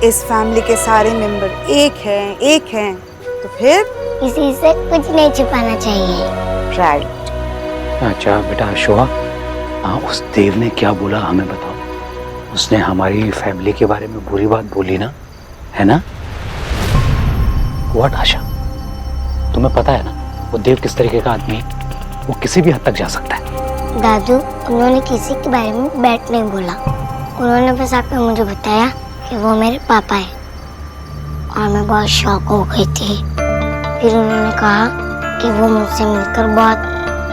इस फैमिली के सारे मेंबर एक हैं, तो फिर किसी से कुछ नहीं छुपाना चाहिए। राइट। अच्छा बेटा सोहा, उस देव ने क्या बोला हमें बताओ। उसने हमारी फैमिली के बारे में बुरी बात बोली ना, है ना? व्हाट आशा, तुम्हें पता है ना वो देव किस तरीके का आदमी है? वो किसी भी हद तक जा सकता है। दादू, उन्होंने किसी के बारे में बैड नहीं बोला, उन्होंने बस आकर मुझे बताया कि वो मेरे पापा है, और मैं बहुत शॉक हो गई थी। फिर उन्होंने कहा कि वो मुझसे मिलकर बहुत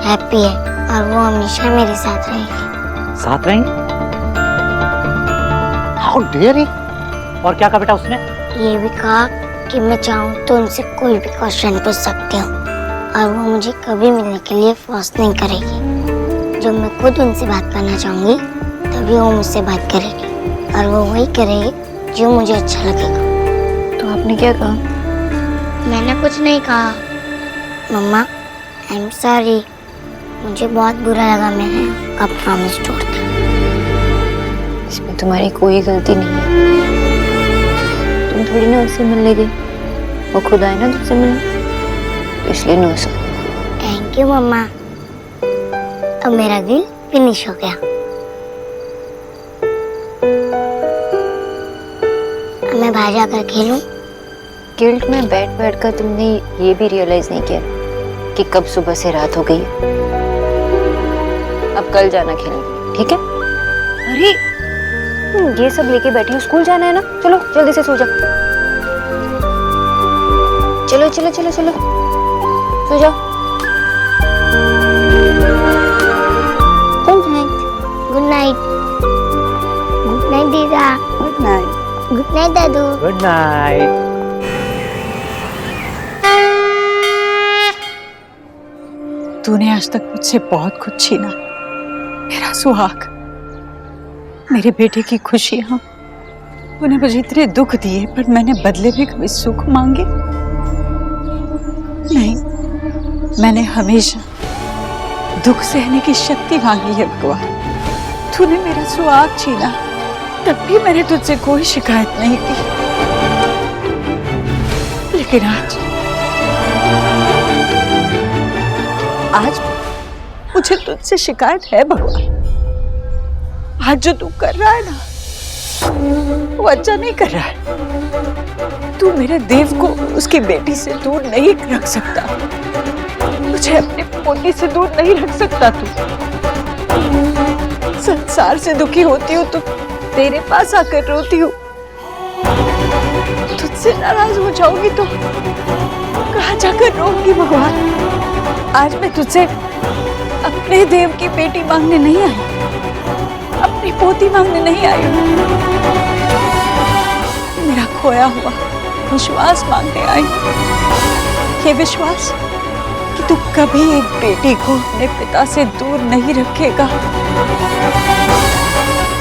हैप्पी है और वो हमेशा मेरे साथ रहेगी। साथ रहेंगे? How dare he! और क्या कहा बेटा उसने? ये भी कहा कि मैं चाहूँ तो उनसे कोई भी क्वेश्चन पूछ सकती हूँ, और वो मुझे कभी मिलने के लिए फोर्स नहीं करेगी। जब मैं खुद उनसे बात करना चाहूँगी तभी वो मुझसे बात करेगी, और वो वही करेगी जो मुझे अच्छा लगेगा। तो आपने क्या कहा? मैंने कुछ नहीं कहा। मम्मा, आई एम सॉरी, मुझे बहुत बुरा लगा मैंने आपका प्रॉमिस तोड़ दिया। इसमें तुम्हारी कोई गलती नहीं है। तुम थोड़ी ना उससे मिलने गई, वो खुद आए ना तुमसे मिलने, इसलिए नो सर। थैंक यू मम्मा, अब मेरा दिल फिनिश हो गया। अब मैं बाहर जाकर खेलूं। गिल्ट में बैठ बैठ कर तुमने ये भी रियलाइज नहीं किया कि कब सुबह से रात हो गई है। अब कल जाना खेलने, ठीक है? अरे ये सब लेके बैठी हो, स्कूल जाना है ना, चलो जल्दी से सो जाओ। चलो चलो चलो चलो सो जाओ। Good night. Good night. Good night दीदा। Good night. गुड नाइट दादू। Good night. तूने आज तक मुझसे बहुत कुछ छीना, मेरा सुहाग, मेरे बेटे की खुशियां। तूने मुझे इतने दुख दिए, पर मैंने बदले में कभी सुख मांगे नहीं। मैंने हमेशा दुख सहने की शक्ति मांगी है भगवान। तूने मेरा सुहाग छीना, तब भी मैंने तुझसे कोई शिकायत नहीं की, लेकिन आज मुझे तुझसे शिकायत है भगवान। आज जो तू कर रहा है ना, वो अच्छा नहीं कर रहा है। तू मेरे देव को उसकी बेटी से दूर नहीं रख सकता, मुझे अपने पोती से दूर नहीं रख सकता। तू संसार से दुखी होती हूँ तो तेरे पास आकर रोती हूँ, तुझसे नाराज हो जाऊंगी तो कहाँ जाकर रोऊंगी भगवान। आज मैं तुझसे अपने देव की बेटी मांगने नहीं आई, अपनी पोती मांगने नहीं आई हूँ, मेरा खोया हुआ विश्वास मांगने आई। ये विश्वास कि तू कभी एक बेटी को अपने पिता से दूर नहीं रखेगा,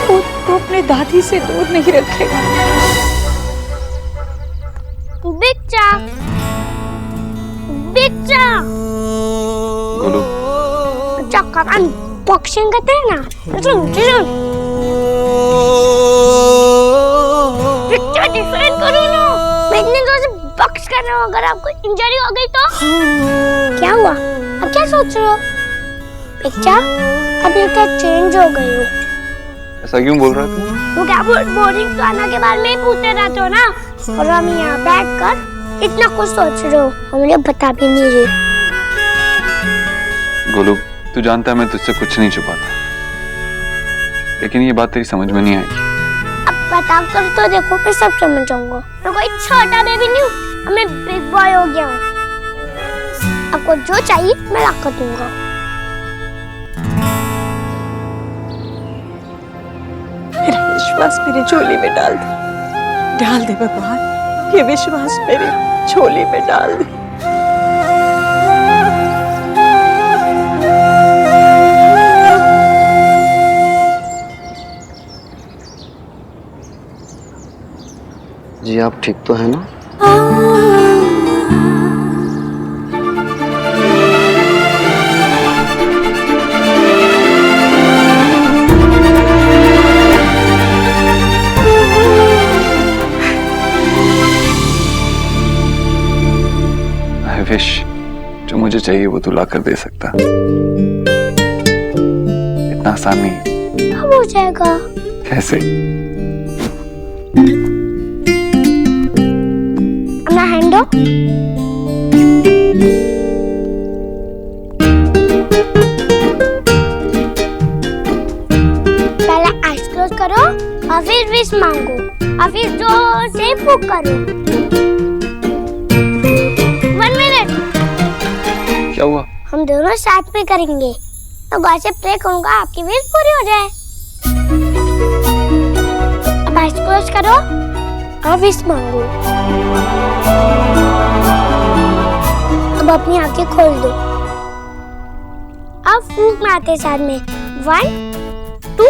उसको अपने दादी से दूर नहीं रखेगा। बिच्चा, बिच्चा, गोलू, चक्कर बॉक्सिंग करते हैं ना, बिच्चा डिफेंड करो ना। मैं इतने जोर से बॉक्स कर रहा हूँ, अगर आपको इंजरी हो गई तो क्या हुआ? अब क्या सोच रहे हो? बिच्चा, अब ये क्या चेंज हो गई हो? ऐसा क्यों बोल रहा है? तो क्या बोरिंग गाना के बारे में ही पूछते रहते हो ना, और हम यहाँ बैठकर इतना कुछ सोच रहे हो, हमें बता भी नहीं रहे। गोलू, तू जानता है मैं तुझसे कुछ नहीं छुपाता, लेकिन ये बात तेरी समझ में नहीं आएगी। अब बता कर तो देखो, मैं सब समझ जाऊंगा। मैं कोई छोटा बेबी नहीं हूँ, अब मैं बिग बॉय हो गया हूँ। आपको जो चाहिए मैं ला कर दूंगा। मेरा विश्वास मेरी झोली में डाल दे भगवान, ये विश्वास मेरी झोली में डाल दे। जी आप ठीक तो है ना? I wish जो मुझे चाहिए वो तू ला कर दे सकता, इतना आसान नहीं। कब हो जाएगा? कैसे? अपना हैंड दो। पहले आइस क्लोज करो और फिर विश मांगो और फिर जोर से फूंक करो। 1 मिनट। क्या हुआ? हम दोनों साथ में करेंगे, तो गॉड से प्रे करूंगा आपकी विश पूरी हो जाए। अब आइस क्लोज करो और विश मांगो। अब अपनी आंखें खोल दो। अब फूंक मारते साथ में 1 2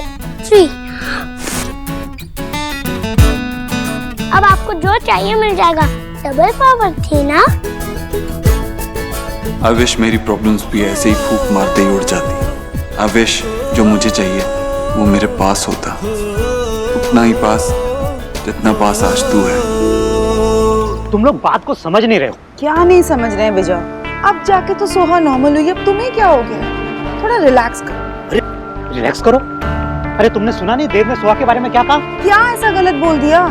3। अब आपको जो चाहिए मिल जाएगा। डबल पावर थी ना? I wish मेरी प्रॉब्लम्स भी ऐसे ही फूंक मारते ही उड़ जाती। I wish जो मुझे चाहिए वो मेरे पास होता। उतना ही पास जितना पास आज तू है। तुम लोग बात को समझ नहीं रहे हो। क्या नहीं समझ रहे हैं विजय? अब जाके तो सोहा नॉर्मल हुई, अब तुम्हें क्या हो गया? थोड़ा रिलैक्स करो। रिलैक्स करो? अरे तुमने सुना नहीं देव ने सोहा के बारे में क्या कहा? क्या ऐसा गलत बोल दिया?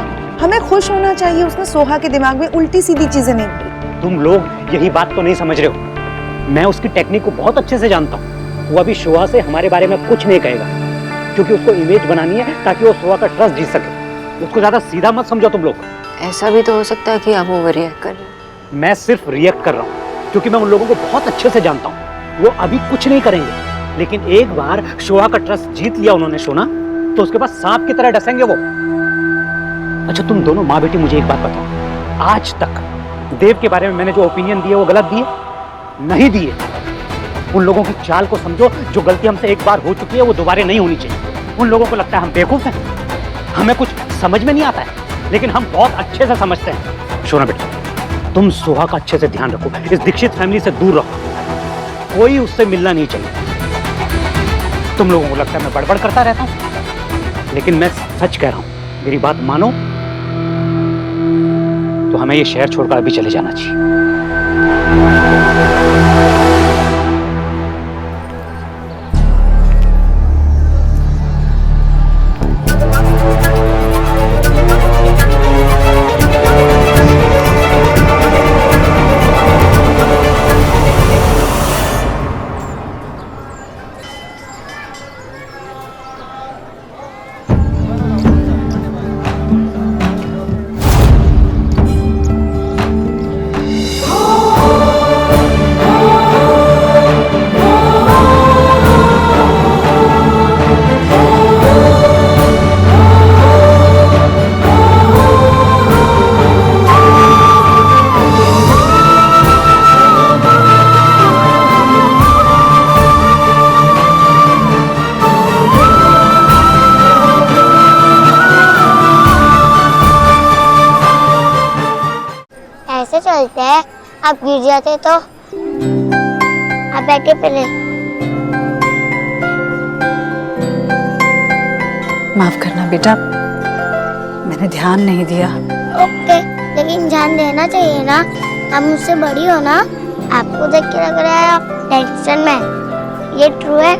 हमें खुश होना चाहिए, उसने सोहा के दिमाग में उल्टी सीधी चीजें नहीं भरी। तुम लोग यही बात तो नहीं समझ रहे हो। मैं उसकी टेक्निक को बहुत अच्छे से जानता हूँ। वो अभी सोहा से हमारे बारे में कुछ नहीं कहेगा, क्योंकि उसको इमेज बनानी है ताकि वो सोहा का ट्रस्ट जीत सके। उसको ज्यादा सीधा मत समझो तुम लोग। ऐसा भी तो हो सकता है कि आप ओवर रिएक्ट कर रहे हैं। मैं सिर्फ रिएक्ट कर रहा हूँ क्योंकि मैं उन लोगों को बहुत अच्छे से जानता हूँ। वो अभी कुछ नहीं करेंगे, लेकिन एक बार सोहा का ट्रस्ट जीत लिया उन्होंने सोना, तो उसके बाद सांप की तरह डसेंगे वो। अच्छा तुम दोनों माँ बेटी मुझे एक बात बताओ, आज तक देव के बारे में मैंने जो ओपिनियन दिए वो गलत दिए? नहीं दिए। उन लोगों की चाल को समझो। जो गलती हमसे एक बार हो चुकी है वो दोबारा नहीं होनी चाहिए। उन लोगों को लगता है हम बेवकूफ हैं, हमें कुछ समझ में नहीं आता है, लेकिन हम बहुत अच्छे से समझते हैं। सोना बेटा, तुम सोहा का अच्छे से ध्यान रखो, इस दीक्षित फैमिली से दूर रहो, कोई उससे मिलना नहीं चाहिए। तुम लोगों को लगता है मैं बड़बड़ करता रहता हूं, लेकिन मैं सच कह रहा हूं। मेरी बात मानो तो हमें ये शहर छोड़कर अभी चले जाना चाहिए। ऐसे चलते हैं, आप गिर जाते तो? आप बैठे पहले। माफ करना बेटा, मैंने ध्यान नहीं दिया। ओके, लेकिन ध्यान देना चाहिए ना, आप मुझसे बड़ी हो ना। आपको देख के लग रहा है आप टेंशन में, ये ट्रू है?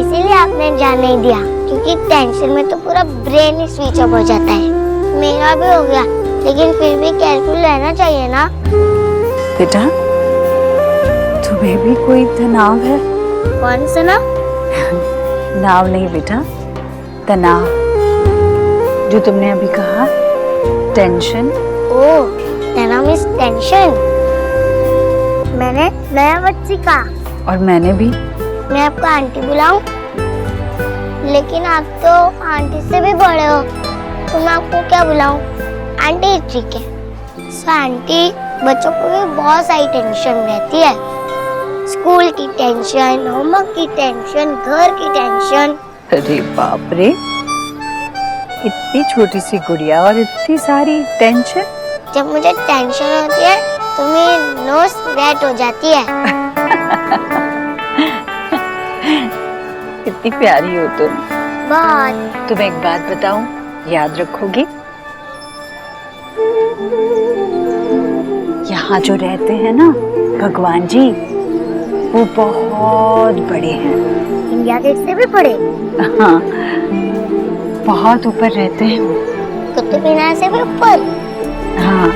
इसीलिए आपने ध्यान नहीं दिया, क्योंकि टेंशन में तो पूरा ब्रेन ही स्विच ऑफ हो जाता है। मेरा भी हो गया, लेकिन फिर भी केयरफुल रहना चाहिए ना। बेटा तुम्हें भी कोई तनाव है? कौन सा ना? नाव नहीं बेटा, तनाव। जो तुमने अभी कहा, टेंशन। ओह, तनाव मीन्स टेंशन। मैंने नया वर्ड सीखा। और मैंने भी। मैं आपको आंटी बुलाऊं? लेकिन आप तो आंटी से भी बड़े हो, तो मैं आपको क्या बुलाऊं? आंटी ठीक है। सो आंटी, बच्चों को भी बहुत सारी टेंशन रहती है। स्कूल की टेंशन, होमवर्क की टेंशन, घर की टेंशन। अरे बाप रे, इतनी छोटी सी गुड़िया और इतनी सारी टेंशन। जब मुझे टेंशन होती है तो मेरी नोज रेड हो जाती है। इतनी प्यारी हो तुम। बहुत। तुम्हें एक बात बताऊं, याद रखोगी? यहाँ जो रहते हैं ना भगवान जी, वो बहुत बड़े हैं। इंडिया गेट से भी बड़े? हाँ, बहुत ऊपर रहते हैं। कुतुब मीनार से भी ऊपर? हाँ,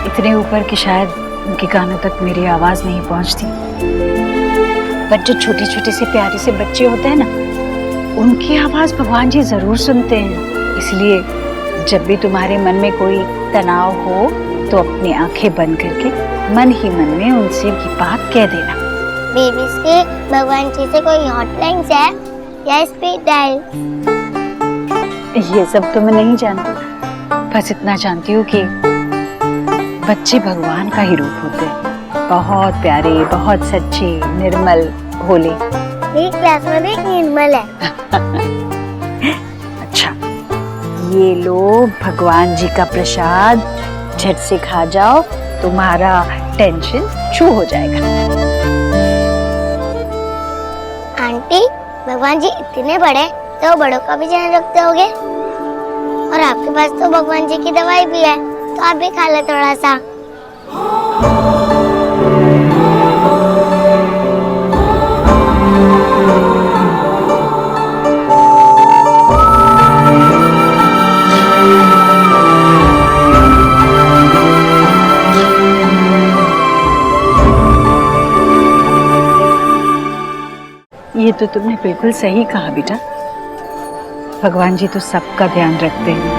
इतने ऊपर कि शायद उनके कानों तक मेरी आवाज नहीं पहुंचती। पर जो छोटे छोटे से प्यारे से बच्चे होते हैं ना, उनकी आवाज भगवान जी जरूर सुनते हैं। इसलिए जब भी तुम्हारे मन में कोई तनाव हो तो अपनी आंखें बंद करके मन ही मन में उनसे ये बात कह देना। बेबीज के भगवान जी से कोई हॉटलाइन है या स्पीड डायल? ये सब तो मैं नहीं जानती, बस इतना जानती हूँ कि बच्चे भगवान का ही रूप होते हैं। बहुत प्यारे, बहुत सच्चे, निर्मल, भोले। मेरी क्लास में भी निर्मल है। अच्छा, ये लो भगवान जी का प्रसाद, झट से खा जाओ, तुम्हारा टेंशन छू हो जाएगा। आंटी, भगवान जी इतने बड़े तो बड़ों का भी ध्यान रखते होगे। और आपके पास तो भगवान जी की दवाई भी है, तो आप भी खा लो थोड़ा सा। ये तो तुमने बिल्कुल सही कहा बेटा। भगवान जी तो सबका ध्यान रखते हैं।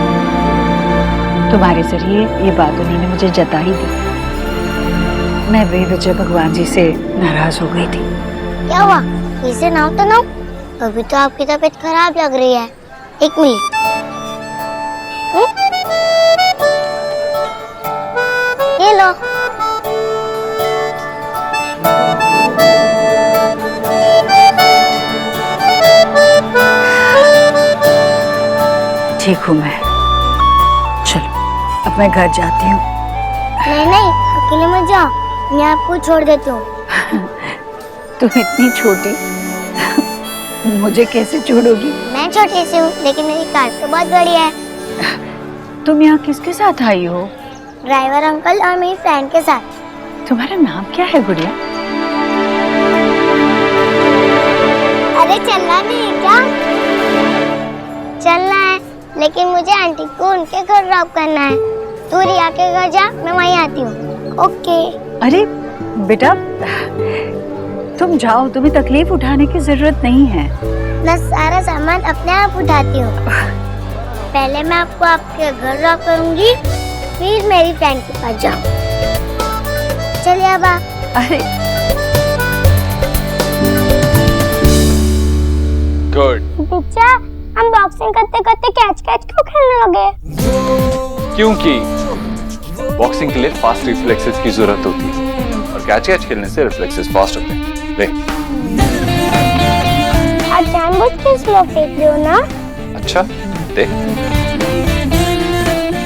तुम्हारे जरिए ये बात उन्होंने मुझे जता ही दी। मैं बेवजह भगवान जी से नाराज हो गई थी। क्या हुआ? इसे नाव तो नाव। अभी तो आपकी तबीयत खराब लग रही है। एक मिनट। ये लो। ठीक हूँ मैं। चलो अब मैं घर जाती हूँ। नहीं नहीं, अकेले मत जाओ, मैं आपको छोड़ देती हूँ। तुम इतनी छोटी, मुझे कैसे छोड़ोगी? मैं छोटी सी हूँ, लेकिन मेरी कार तो बहुत बड़ी है। तुम यहाँ किसके साथ आई हो? ड्राइवर अंकल और मेरी फ्रेंड के साथ। तुम्हारा नाम क्या है गुड़िया? अरे चलना नहीं है क्या? चलना है, लेकिन मुझे आंटी को उनके घर ड्रॉप करना है। तू रिया के घर जा, मैं वहीं आती हूँ। ओके। अरे बेटा तुम जाओ, तुम्हें तकलीफ उठाने की जरूरत नहीं है। मैं सारा सामान अपने आप उठाती हूँ। पहले मैं आपको आपके घर ड्रॉप करूँगी, फिर मेरी फ्रेंड के पास जाऊँ। चलिए अब। अरे गुड। बच्चा, हम बॉक्सिंग करते करते कैच क्यों खेलने लगे? क्योंकि बॉक्सिंग के लिए फास्ट रिफ्लेक्सेस की जरूरत होती है और कैच खेलने से रिफ्लेक्सेस फास्ट होते हैं। ले। आप जानबूझ के स्लो फेंक रहे हो ना? अच्छा, दे।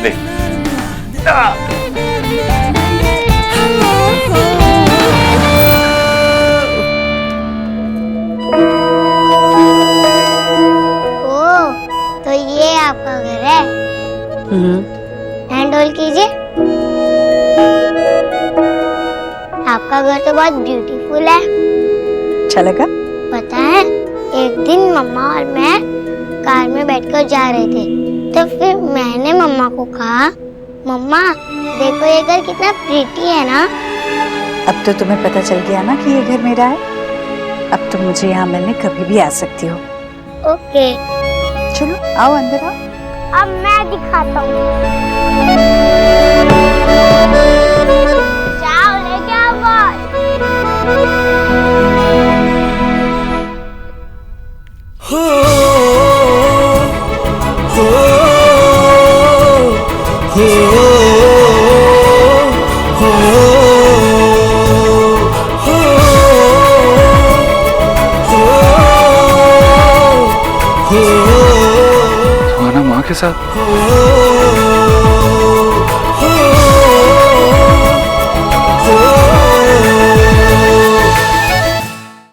ले। तो ये आपका घर है? हैंड होल्ड कीजिए। आपका घर तो बहुत ब्यूटीफुल है। अच्छा लगा? पता है, एक दिन मम्मा और मैं कार में बैठकर जा रहे थे, तो फिर मैंने मम्मा को कहा, मम्मा देखो ये घर कितना प्रीटी है ना। अब तो तुम्हें पता चल गया ना कि ये घर मेरा है। अब तुम मुझे यहाँ मिलने कभी भी आ सकती हो। ओके। चलो आओ, अंदर आओ। अब मैं दिखाता हूँ। जाओ लेके आओ बॉस। तुम्हारा माँ के साथ